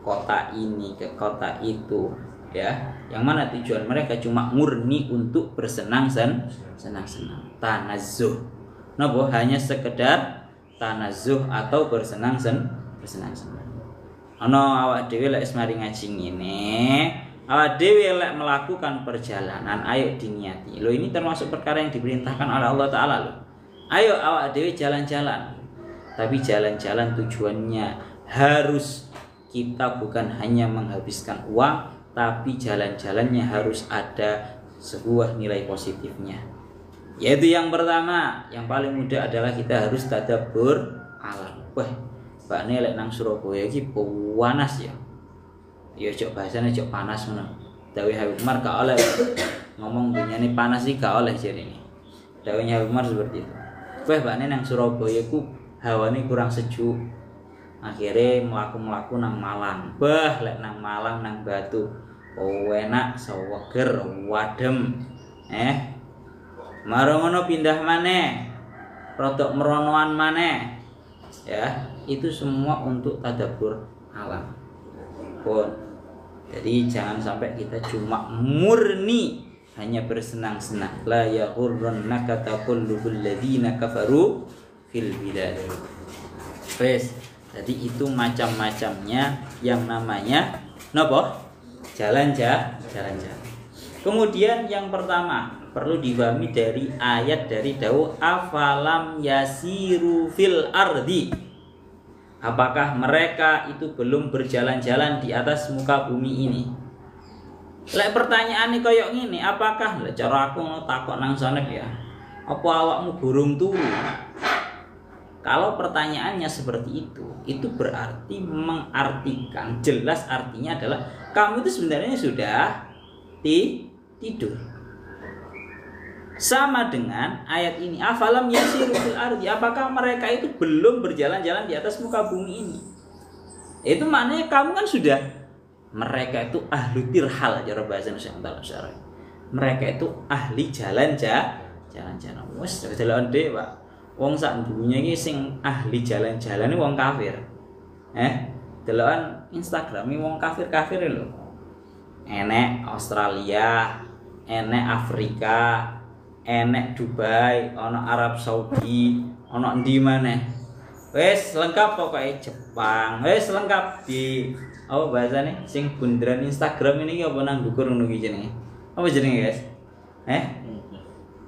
kota ini, ke kota itu ya. Yang mana tujuan mereka cuma murni untuk bersenang-senang, tanazzuh. Napa hanya sekedar tanazzuh atau bersenang-senang. Ana awak dhewe lek mari ngaji ngene, awak dhewe lek melakukan perjalanan, ayo diniati. Loh ini termasuk perkara yang diperintahkan oleh Allah Ta'ala loh. Ayo awak dhewe jalan-jalan. Tapi jalan-jalan tujuannya harus kita bukan hanya menghabiskan uang, tapi jalan-jalannya harus ada sebuah nilai positifnya. Yaitu yang pertama, yang paling mudah adalah kita harus tadabbur alam. Wah, Pak Nelek nang Surabaya iki panas ya. Ya cok bahasane cok panas ngono. Dawe Habib Umar gak oleh ngomong dunyane panas iki gak oleh jarene. Dawe Habib Umar seperti itu. Wah, Pak Nelek nang Surabaya ku hawane kurang sejuk. Akhirnya melaku nang Malang. Bah, lek nang Malang nang Batu. Oh enak, seger, wadem. Maro ngono pindah maneh. Rodok meronoan maneh. Ya, itu semua untuk tadabbur alam. Pun. Jadi jangan sampai kita cuma murni hanya bersenang-senang. La yaghurrannaka taqallubul ladzina kafaru fil bilad. Wes, jadi itu macam-macamnya yang namanya napa? Jalan-jalan. Kemudian yang pertama perlu dipahami dari ayat dari dawuh afalam yasiru fil ardi. Apakah mereka itu belum berjalan-jalan di atas muka bumi ini? Lek pertanyaane koyo ngene, apakah lek cara aku takok nang sanep ya. Apa awakmu burung turu? Kalau pertanyaannya seperti itu berarti mengartikan, jelas artinya adalah kamu itu sebenarnya sudah tidur. Sama dengan ayat ini, afalam yasiru fil ardi, apakah mereka itu belum berjalan-jalan di atas muka bumi ini? Itu maknanya kamu kan sudah, mereka itu ahli tirhal, cara bahasa Indonesia. Mereka itu ahli jalan-jalan. Wes jalan deh, Pak. Wong sak dunya iki sing ahli jalan-jalan iki wong kafir. Delokan Instagram wong kafir-kafir lho. Enek Australia, enek Afrika, enek Dubai, ana Arab Saudi, ana endi maneh. Wes lengkap pokoknya Jepang. Wes lengkap di apa bahasane sing bunderan Instagram ini apa nang dukur ngono iki jenenge. Apa jenenge, guys?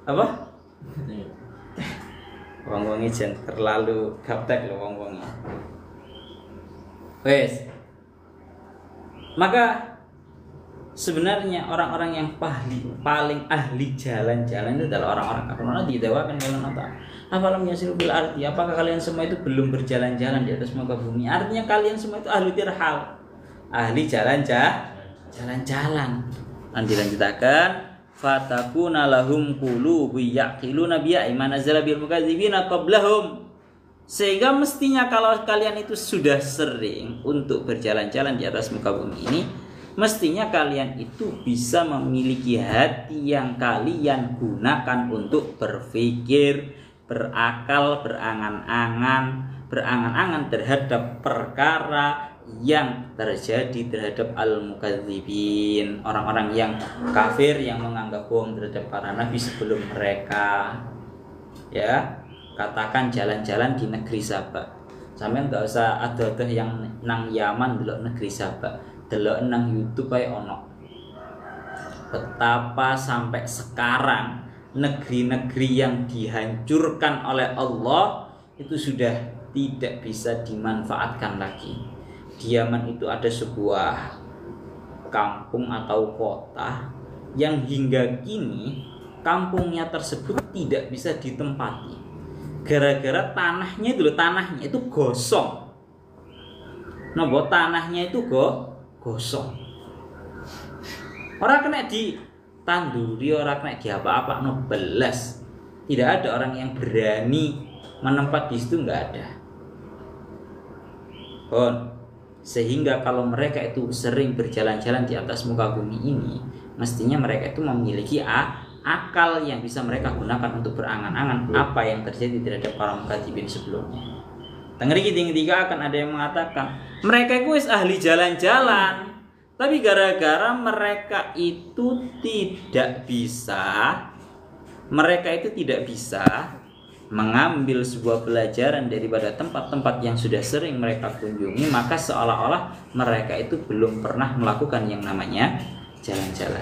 Apa? Wong-wong ijen terlalu gaptek lho wong-wong. Wes. Maka sebenarnya orang-orang yang paling ahli jalan-jalan itu adalah orang-orang kafir. Karena didewakan kalian apa? Afalam yasiru bil ardi, apakah kalian semua itu belum berjalan-jalan di atas muka bumi? Artinya kalian semua itu ahli tirhal. Ahli jalan-jalan. Nanti lanjutakan fatakuna lahum qulubu yaqiluna biha iman nazala bil mukadzibina qablahum, sehingga mestinya kalau kalian itu sudah sering untuk berjalan-jalan di atas muka bumi ini, mestinya kalian itu bisa memiliki hati yang kalian gunakan untuk berpikir, berakal, berangan-angan terhadap perkara yang terjadi terhadap al-mukadzibin, orang-orang yang kafir yang menganggap bohong terhadap para nabi sebelum mereka. Ya, katakan jalan-jalan di negeri Sabah. Sampeyan enggak usah ada-ada yang nang Yaman delok negeri Sabah, delok nang YouTube ae ono. Betapa sampai sekarang negeri-negeri yang dihancurkan oleh Allah itu sudah tidak bisa dimanfaatkan lagi. Di Yaman itu ada sebuah kampung atau kota yang hingga kini kampungnya tersebut tidak bisa ditempati gara-gara tanahnya itu gosong. Tanahnya itu gosong. Orang kena ditanduri, orang kena diapa-apa belas. Tidak ada orang yang berani menempat di situ, nggak ada. Sehingga kalau mereka itu sering berjalan-jalan di atas muka bumi ini, mestinya mereka itu memiliki akal yang bisa mereka gunakan untuk berangan-angan apa yang terjadi terhadap orang mukadzibin sebelumnya. Tengeri ketiga akan ada yang mengatakan mereka itu ahli jalan-jalan, tapi gara-gara mereka itu tidak bisa mengambil sebuah pelajaran daripada tempat-tempat yang sudah sering mereka kunjungi, maka seolah-olah mereka itu belum pernah melakukan yang namanya jalan-jalan.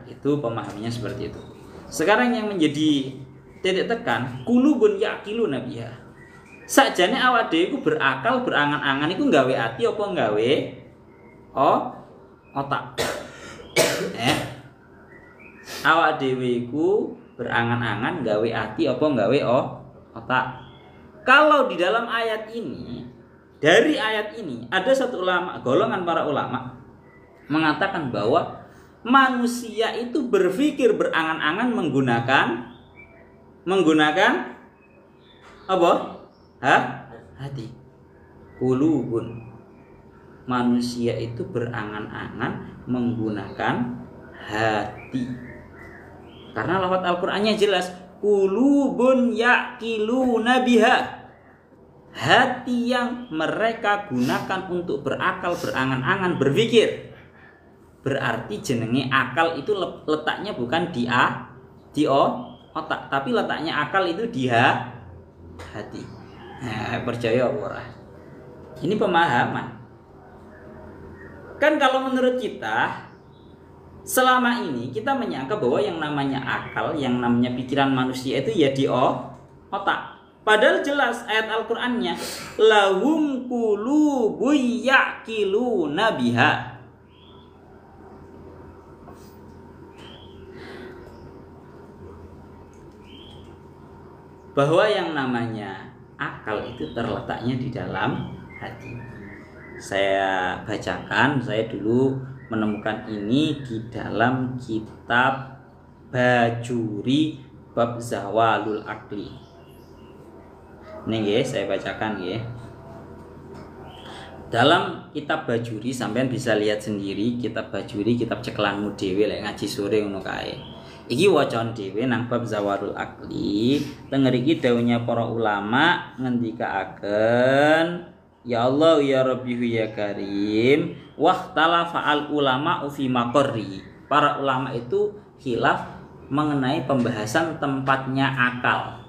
Itu pemahamannya seperti itu. Sekarang yang menjadi titik tekan, qulubun yaqiluna biha. Sakjane awak dhewe iku berakal, berangan-angan iku nggawe ati apa nggawe otak? Awak dhewe iku berangan-angan gawe ati apa gawe otak. Kalau di dalam ayat ini, dari ayat ini ada satu ulama, golongan para ulama mengatakan bahwa manusia itu berpikir berangan-angan menggunakan apa? Hati. Qulubun. Manusia itu berangan-angan menggunakan hati. Karena lafaz Al-Qur'annya jelas, qulubun yaqiluna biha. Hati yang mereka gunakan untuk berakal, berangan-angan, berpikir. Berarti jenenge akal itu letaknya bukan di otak, tapi letaknya akal itu di hati. Percaya ora? Ini pemahaman. Kan kalau menurut kita selama ini kita menyangka bahwa yang namanya akal, yang namanya pikiran manusia itu ya di otak. Padahal jelas ayat Al-Qur'annya lahum qulubun yaqiluna biha. bahwa yang namanya akal itu terletaknya di dalam hati. Saya bacakan, saya dulu menemukan ini di dalam kitab Bajuri bab Zawalul Akli. Ini guys, saya bacakan ya. Dalam kitab Bajuri sampean bisa lihat sendiri, kitab Bajuri kitab cekelanmu dhewe lek ngaji sore ngono kae. Iki wacan dhewe nang bab Zawalul Akli, teng mriki dawuhnya para ulama ngendikaaken ya Allah ya Rabbi ya Karim wahtalafa al ulama fi maqarri. Para ulama itu khilaf mengenai pembahasan tempatnya akal.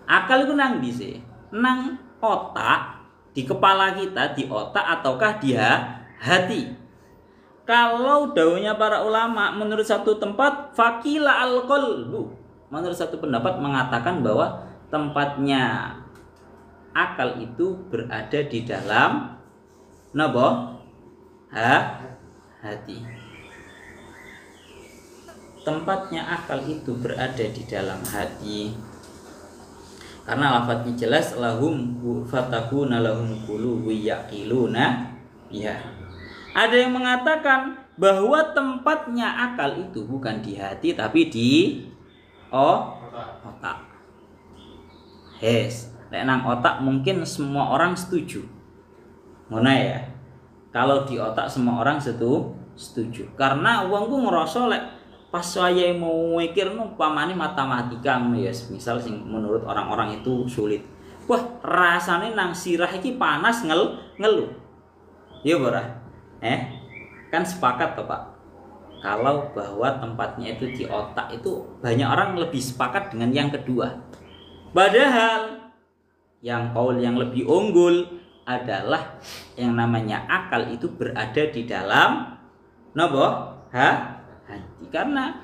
Akal itu nang ndi sih? Nang otak, di kepala kita, di otak ataukah di hati? Kalau dawuhnya para ulama menurut satu tempat fakila al qalbu. Menurut satu pendapat mengatakan bahwa tempatnya akal itu berada di dalam napa? Hati. Tempatnya akal itu berada di dalam hati. Karena lafadznya jelas lahum fatakuna lahum qulubu yaqiluna ya. Ada yang mengatakan bahwa tempatnya akal itu bukan di hati tapi di otak. Nek nang otak mungkin semua orang setuju. Ngono ya. Kalau di otak semua orang setuju. Karena wong ku ngerasa lek pas saya mau mikir umpamane matematika ya, misal sing menurut orang-orang itu sulit. Wah, rasane nang sirah iki panas ngeluh. Iya ora? Kan sepakat toh Pak. Kalau bahwa tempatnya itu di otak itu banyak orang lebih sepakat dengan yang kedua. Padahal yang kaul yang lebih unggul adalah yang namanya akal itu berada di dalam hati. Karena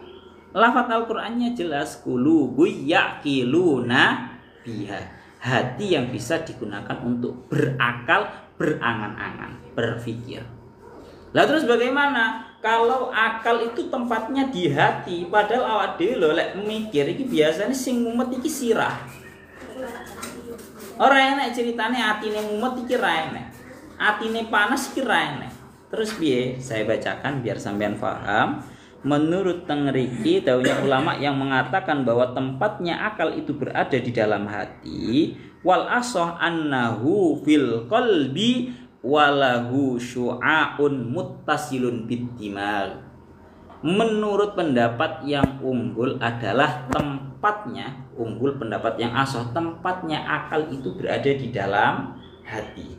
lafaz Al-Qur'annya jelas qulubu yaqiluna biha. Hati yang bisa digunakan untuk berakal, berangan-angan, berpikir. Lah terus bagaimana kalau akal itu tempatnya di hati padahal awak dhewe lho lek mikir iki biasanya sing mumet iki sirah. Ora enek ceritane atine mumet iki ra enek. Atine panas iki ra enek. Terus piye? Saya bacakan biar sampean paham. Menurut tengriki dawuhnya ulama yang mengatakan bahwa tempatnya akal itu berada di dalam hati, wal asah annahu fil qalbi walahu syu'aun muttasilun bid-dimag. Menurut pendapat yang unggul adalah tempatnya unggul, pendapat yang asah, tempatnya akal itu berada di dalam hati.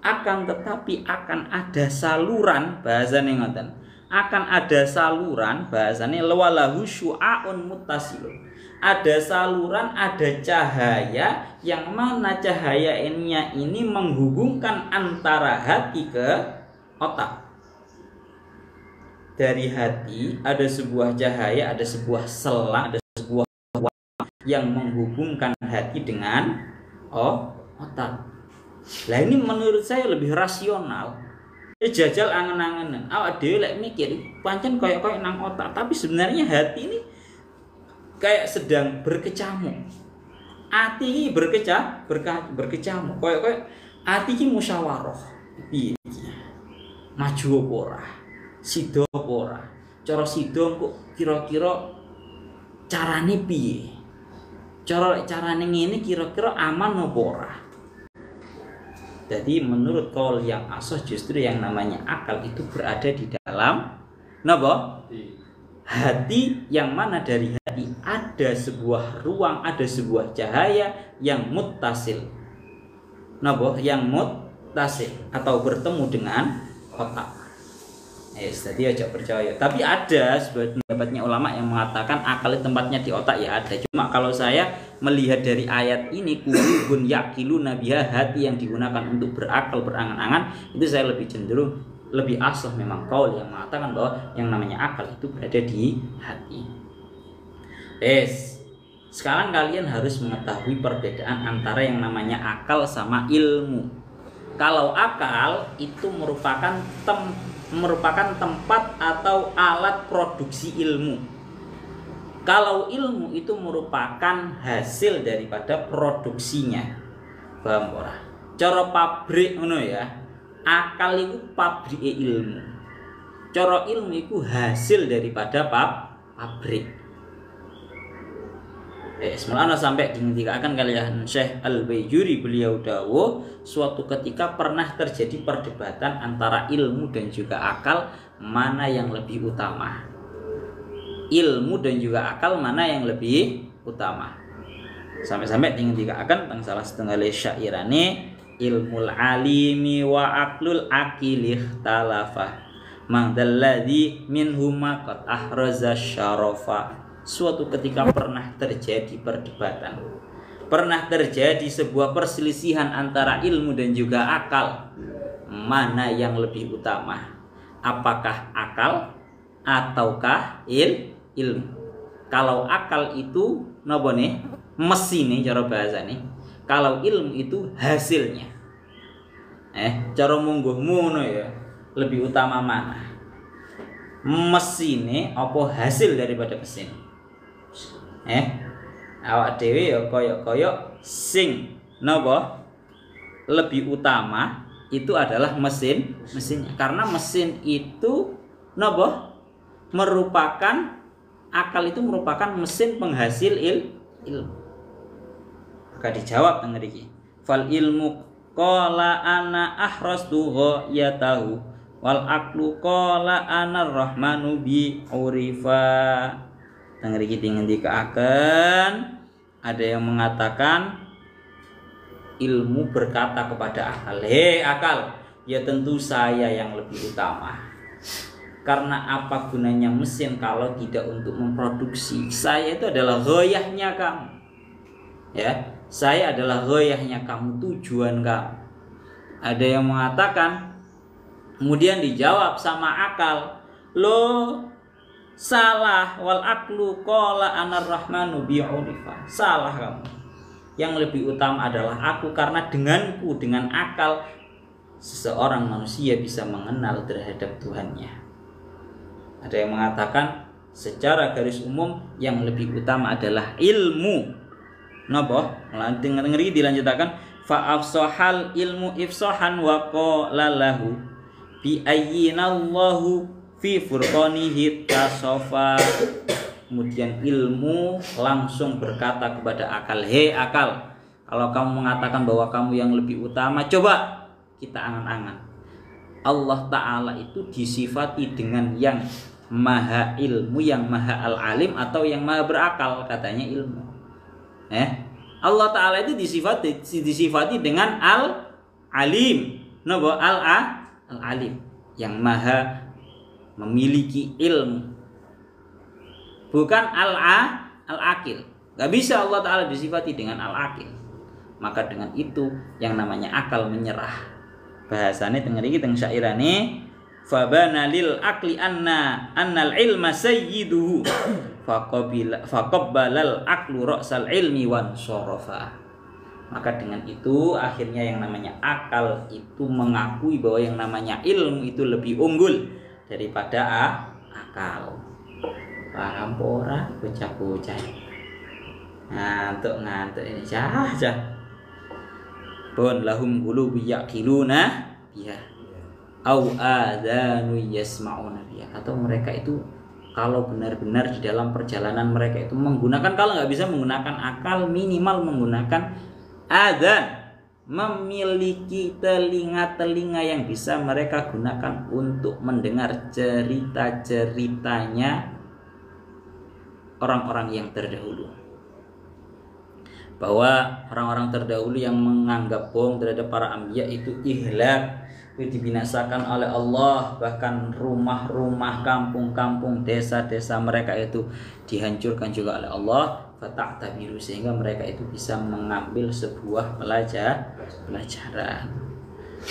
Akan tetapi akan ada saluran, bahasane ngoten. Akan ada saluran, bahasane walahu syu'aun muttasilun. Ada saluran, ada cahaya yang mana cahayanya ini menghubungkan antara hati ke otak. Dari hati ada sebuah cahaya, ada sebuah selang, ada sebuah yang menghubungkan hati dengan otak. Lah ini menurut saya lebih rasional. Jajal angen-angenan. Awak dhewe lek mikir pancen koyo-koyo nang otak, tapi sebenarnya hati ini kayak sedang berkecamuk. Ati iki berkecamuk. Koyo-koyo ati iki musyawarah. Piye iki? Maju apa ora? Sida apa ora? Cara sida kok kira-kira carane piye? Carane ngene kira-kira aman apa ora? Jadi menurut kaul yang asah justru yang namanya akal itu berada di dalam hati, yang mana dari hati ada sebuah ruang, ada sebuah cahaya yang muttasil. Yang muttasil atau bertemu dengan otak. Jadi aja percaya. Tapi ada sebuah pendapatnya ulama yang mengatakan akal tempatnya di otak ya ada. Cuma kalau saya melihat dari ayat ini qulubun yaqiluna biha, hati yang digunakan untuk berakal, berangan-angan, itu saya lebih cenderung lebih asah memang kaul yang mengatakan bahwa yang namanya akal itu berada di hati. Sekarang kalian harus mengetahui perbedaan antara yang namanya akal sama ilmu. Kalau akal itu merupakan tempat atau alat produksi ilmu. Kalau ilmu itu merupakan hasil daripada produksinya. Paham ora? Cara pabrik ngono ya. Akal itu pabrik ilmu. Cara ilmu itu hasil daripada pabrik. Semalana sampai dihentikan kalian Syekh Al-Baijuri, beliau dawuh suatu ketika pernah terjadi perdebatan antara ilmu dan juga akal, mana yang lebih utama. Ilmu dan juga akal mana yang lebih utama. Sampai-sampai dihentikan tentang salah setengah syairane, ilmul alimi wa aklul akil ikhtalafa mangdalladzi minhuma qad ahraza syarafa. Suatu ketika pernah terjadi perdebatan, pernah terjadi sebuah perselisihan antara ilmu dan juga akal, mana yang lebih utama, apakah akal ataukah ilmu. Kalau akal itu napa nih, mesin nih cara bahasa nih. Kalau ilmu itu hasilnya. Cara mungguhmu no ya, lebih utama mana, mesinnya apa hasil daripada mesin? Awak dewe ya koyok-koyok sing napa lebih utama itu adalah mesinnya, karena mesin itu napa merupakan, akal itu merupakan mesin penghasil ilmu. Maka dijawab teng mriki, fal ilmu qala ana ahrastu ghayatahu wal aqlu qala ana rahmanu bi urifa. Tengeri kita ngendikaken, ada yang mengatakan ilmu berkata kepada akal, hei akal, ya tentu saya yang lebih utama. Karena apa gunanya mesin kalau tidak untuk memproduksi? Saya itu adalah ghoyahnya kamu. Ya, saya adalah ghoyahnya kamu, tujuan kamu. Ada yang mengatakan, kemudian dijawab sama akal, lo salah, wal aklu qala anar rahmanu bi'urifa. Salah kamu. Yang lebih utama adalah aku, karena denganku, dengan akal seseorang manusia bisa mengenal terhadap Tuhannya. Ada yang mengatakan secara garis umum yang lebih utama adalah ilmu. Napa? Ngeri dilanjutkan, fa afsahal ilmu ifsahan wa qala lahu bi ayyinallahu fi furqanihi tasofa. Kemudian ilmu langsung berkata kepada akal, hei akal, kalau kamu mengatakan bahwa kamu yang lebih utama, coba kita angan-angan, Allah Ta'ala itu disifati dengan yang maha ilmu, yang maha al-alim, atau yang maha berakal, katanya ilmu. Allah Ta'ala itu disifati dengan al-alim, al-alim, yang maha memiliki ilmu, bukan al-akil. Gak bisa Allah Ta'ala disifati dengan al-akil. Maka dengan itu yang namanya akal menyerah. Bahasanya tengeri kita syairane, fabana lil akli annal ilma sayyiduhu faqabbalal aklu ra'sal ilmi wan sorofa. Maka dengan itu akhirnya yang namanya akal itu mengakui bahwa yang namanya ilmu itu lebih unggul daripada akal. Paham ora bocah-bocah? Ngantuk ini saja. Pun lahum qulubu yaqiluna biha au adanu yasma'una biha. Atau mereka itu kalau benar-benar di dalam perjalanan mereka itu menggunakan, kalau nggak bisa menggunakan akal, minimal menggunakan adzan, memiliki telinga-telinga yang bisa mereka gunakan untuk mendengar cerita-ceritanya orang-orang yang terdahulu. Bahwa orang-orang terdahulu yang menganggap bohong terhadap para anbiya itu ihlak, itu dibinasakan oleh Allah. Bahkan rumah-rumah, kampung-kampung, desa-desa mereka itu dihancurkan juga oleh Allah. Fata'tabiru, sehingga mereka itu bisa mengambil sebuah pelajaran.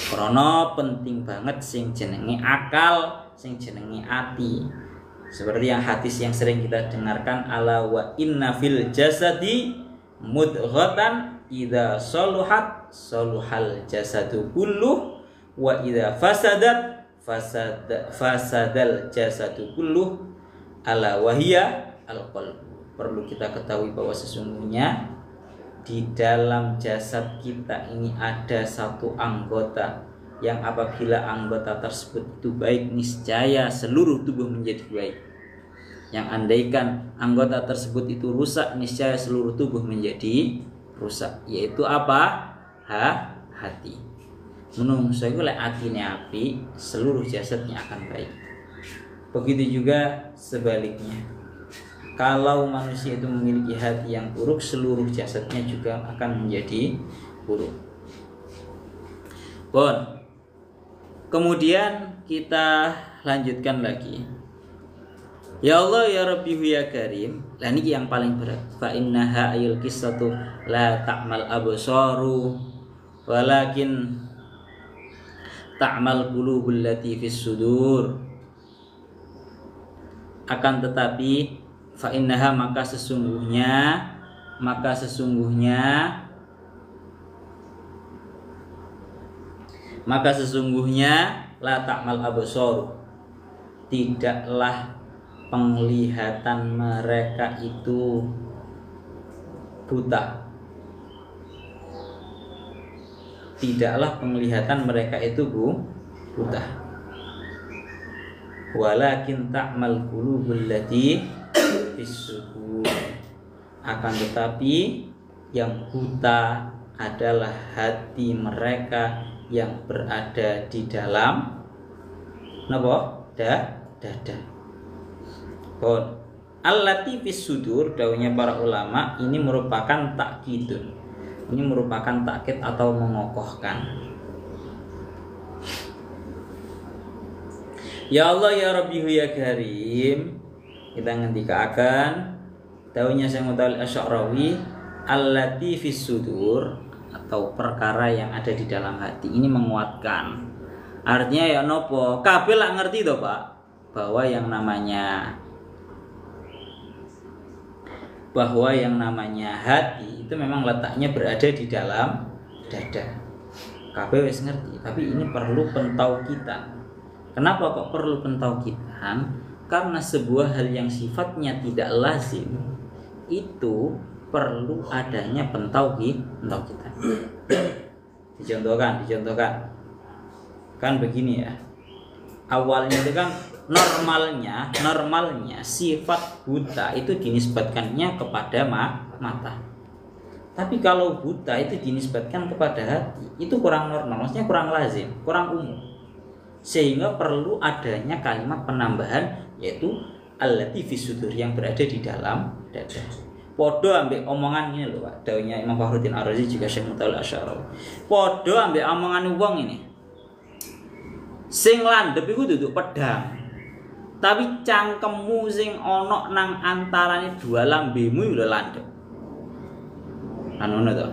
Karena penting banget sing jenenge akal, sing jenenge ati. Seperti yang hadis yang sering kita dengarkan, ala wa inna fil jasadi mudghatan idza saluhat saluhal jasadu kulluh wa idza fasadat fasadal jasadu kulluh ala wahiyya al-qalb. perlu kita ketahui bahwa sesungguhnya di dalam jasad kita ini ada satu anggota yang apabila anggota tersebut itu baik, niscaya seluruh tubuh menjadi baik. Yang andaikan anggota tersebut itu rusak, niscaya seluruh tubuh menjadi rusak. Yaitu apa? Hati. Menungso iku lek atine apik, seluruh jasadnya akan baik. Begitu juga sebaliknya. Kalau manusia itu memiliki hati yang buruk, seluruh jasadnya juga akan menjadi buruk. Bon. Kemudian kita lanjutkan lagi. Ya Allah ya Rabbi ya Karim. Lah niki yang paling berat. Fa innaha ayul qissatu la ta'mal absaru walakin ta'mal qulubul lati fis sudur. Akan tetapi fa innaha maka sesungguhnya la ta'mal absar, tidaklah penglihatan mereka itu buta. Tidaklah penglihatan mereka itu buta. Walakin ta'mal qulubul lati fis-sudur. Akan tetapi yang buta adalah hati mereka yang berada di dalam dada. Bon, allati fis-sudur, dawuhnya para ulama, ini merupakan takkidun. Ini merupakan takkid atau mengokohkan. Ya Allah ya Rabbi ya Karim. Kita ngendikaken dawuhnya Syekh Mutawalli Asy-Sya'rawi, allati fis sudur, atau perkara yang ada di dalam hati. Ini menguatkan. Artinya ya nopo? Kabeh lak ngerti toh, Pak, bahwa yang namanya hati itu memang letaknya berada di dalam dada. Kabeh wis ngerti, tapi ini perlu pentauqidan. Kenapa kok perlu pentauqidan? Karena sebuah hal yang sifatnya tidak lazim itu perlu adanya pentauqidan. Dicontohkan. Kan begini ya. Awalnya itu kan normalnya sifat buta itu dinisbatkannya kepada mata. Tapi kalau buta itu dinisbatkan kepada hati, itu kurang normal, maksudnya kurang lazim, kurang umum. Sehingga perlu adanya kalimat penambahan, yaitu allati fis sudur, yang berada di dalam dada. Podo ambek omongan ini loh, Pak. Dawuhnya Imam Fakhruddin Ar-Razi juga Syekh Mutawalli Asy-Sya'rawi. Podo ambek omongan wong ini. Sing landhep iku duduk pedang. Tapi cangkemmu sing ana nang antarane dua lambemu lho landhep. Kan ngono to.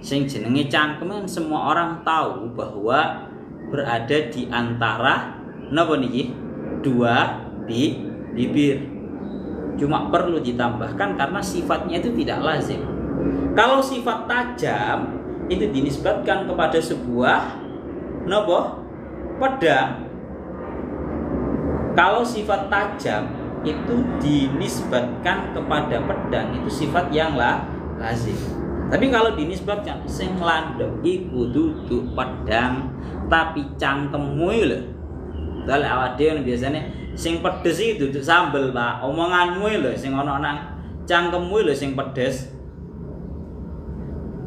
Sing jenenge cangkem kan semua orang tahu bahwa berada di antara napa niki? Dua bibir. Cuma perlu ditambahkan karena sifatnya itu tidak lazim. Kalau sifat tajam itu dinisbatkan kepada sebuah napa? Pedang. Kalau sifat tajam itu dinisbatkan kepada pedang, itu sifat yang lazim. Tapi kalau dinisbatkan sing landhep iku duduk pedang tapi cangkemmu lho. Dal awake dhewe biasane sing pedes iki duduk sambel, Pak. Omonganmu lho sing ana nang cangkemmu lho sing pedes.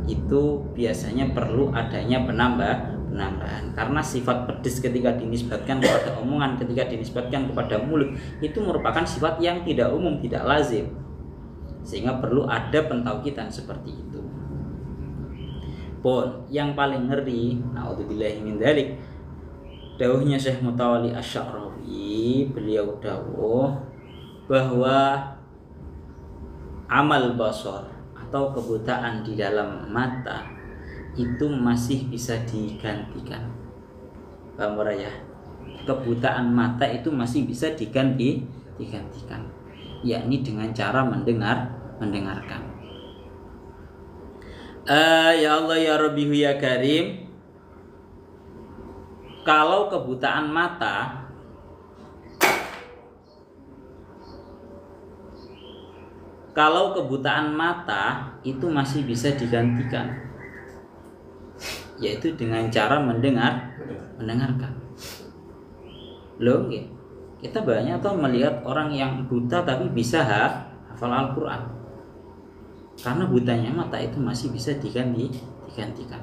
Itu biasanya perlu adanya penambahan. Karena sifat pedes ketika dinisbatkan kepada omongan, ketika dinisbatkan kepada mulut, itu merupakan sifat yang tidak umum, tidak lazim. Sehingga perlu ada pentauqidan seperti itu. Pun yang paling ngeri, naudzubillahi min dzalik, dawuhnya Syekh Mutawalli Asy-Sya'rawi, beliau dawuh bahwa amal basar atau kebutaan di dalam mata itu masih bisa digantikan. Paham ora ya? Kebutaan mata itu masih bisa digantikan. Yakni dengan cara mendengarkan. Ya Allah ya Rabbi ya Karim. Kalau kebutaan mata Kalau kebutaan mata itu masih bisa digantikan, yaitu dengan cara mendengarkan. Loh, kita banyak tuh melihat orang yang buta tapi bisa hafal Al-Quran. Karena butanya mata itu masih bisa digantikan.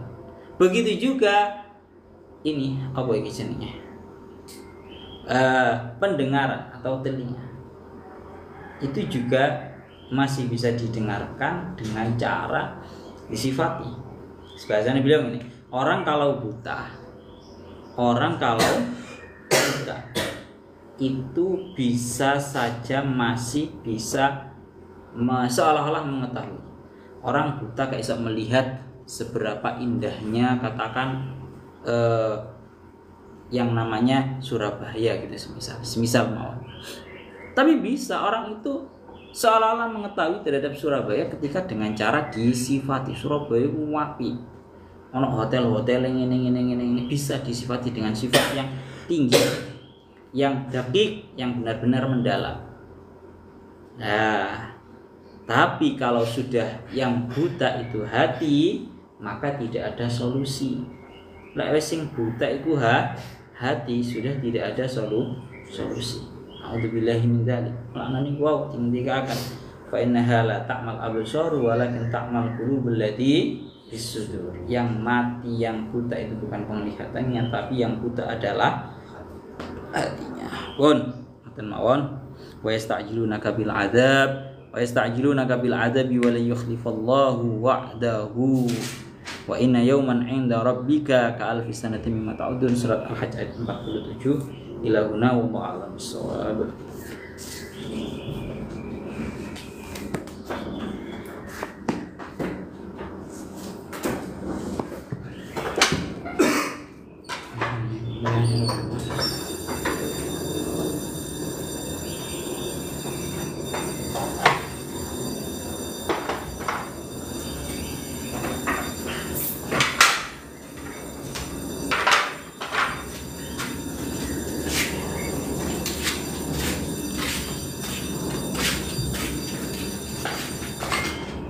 Begitu juga ini apa ini jenisnya? Pendengaran atau telinga itu juga masih bisa didengarkan dengan cara disifati. Bahasanya bilang ini, orang kalau buta itu bisa saja masih bisa seolah-olah mengetahui. Orang buta kayak bisa melihat seberapa indahnya katakan yang namanya Surabaya gitu semisal mau. Tapi bisa orang itu seolah-olah mengetahui terhadap Surabaya ketika dengan cara disifati. Surabaya itu wapi. Ono hotel-hotel ini bisa disifati dengan sifat yang tinggi, yang dakik, yang benar-benar mendalam. Nah, tapi kalau sudah yang buta itu hati, maka tidak ada solusi. Lek wis sing buta iku hati, sudah tidak ada solusi. A'udzubillahi min dzalik. Laknane wow dihentikan. Fa innaha la ta'mal absar walakin ta'mal qulubul lati fis-sudur. Yang mati, yang buta itu bukan penglihatannya, tapi yang buta adalah hatinya. Ngoten mawon. Wa yasta'jilunaka bil adabi wa la yukhlifallahu wa'dahu. Wa inna yawman 'inda rabbika ka alfi sanatin mimma ta'udun. Surat Al-Hajj ayat 47. Ilahuna wa ma'alam bissawab.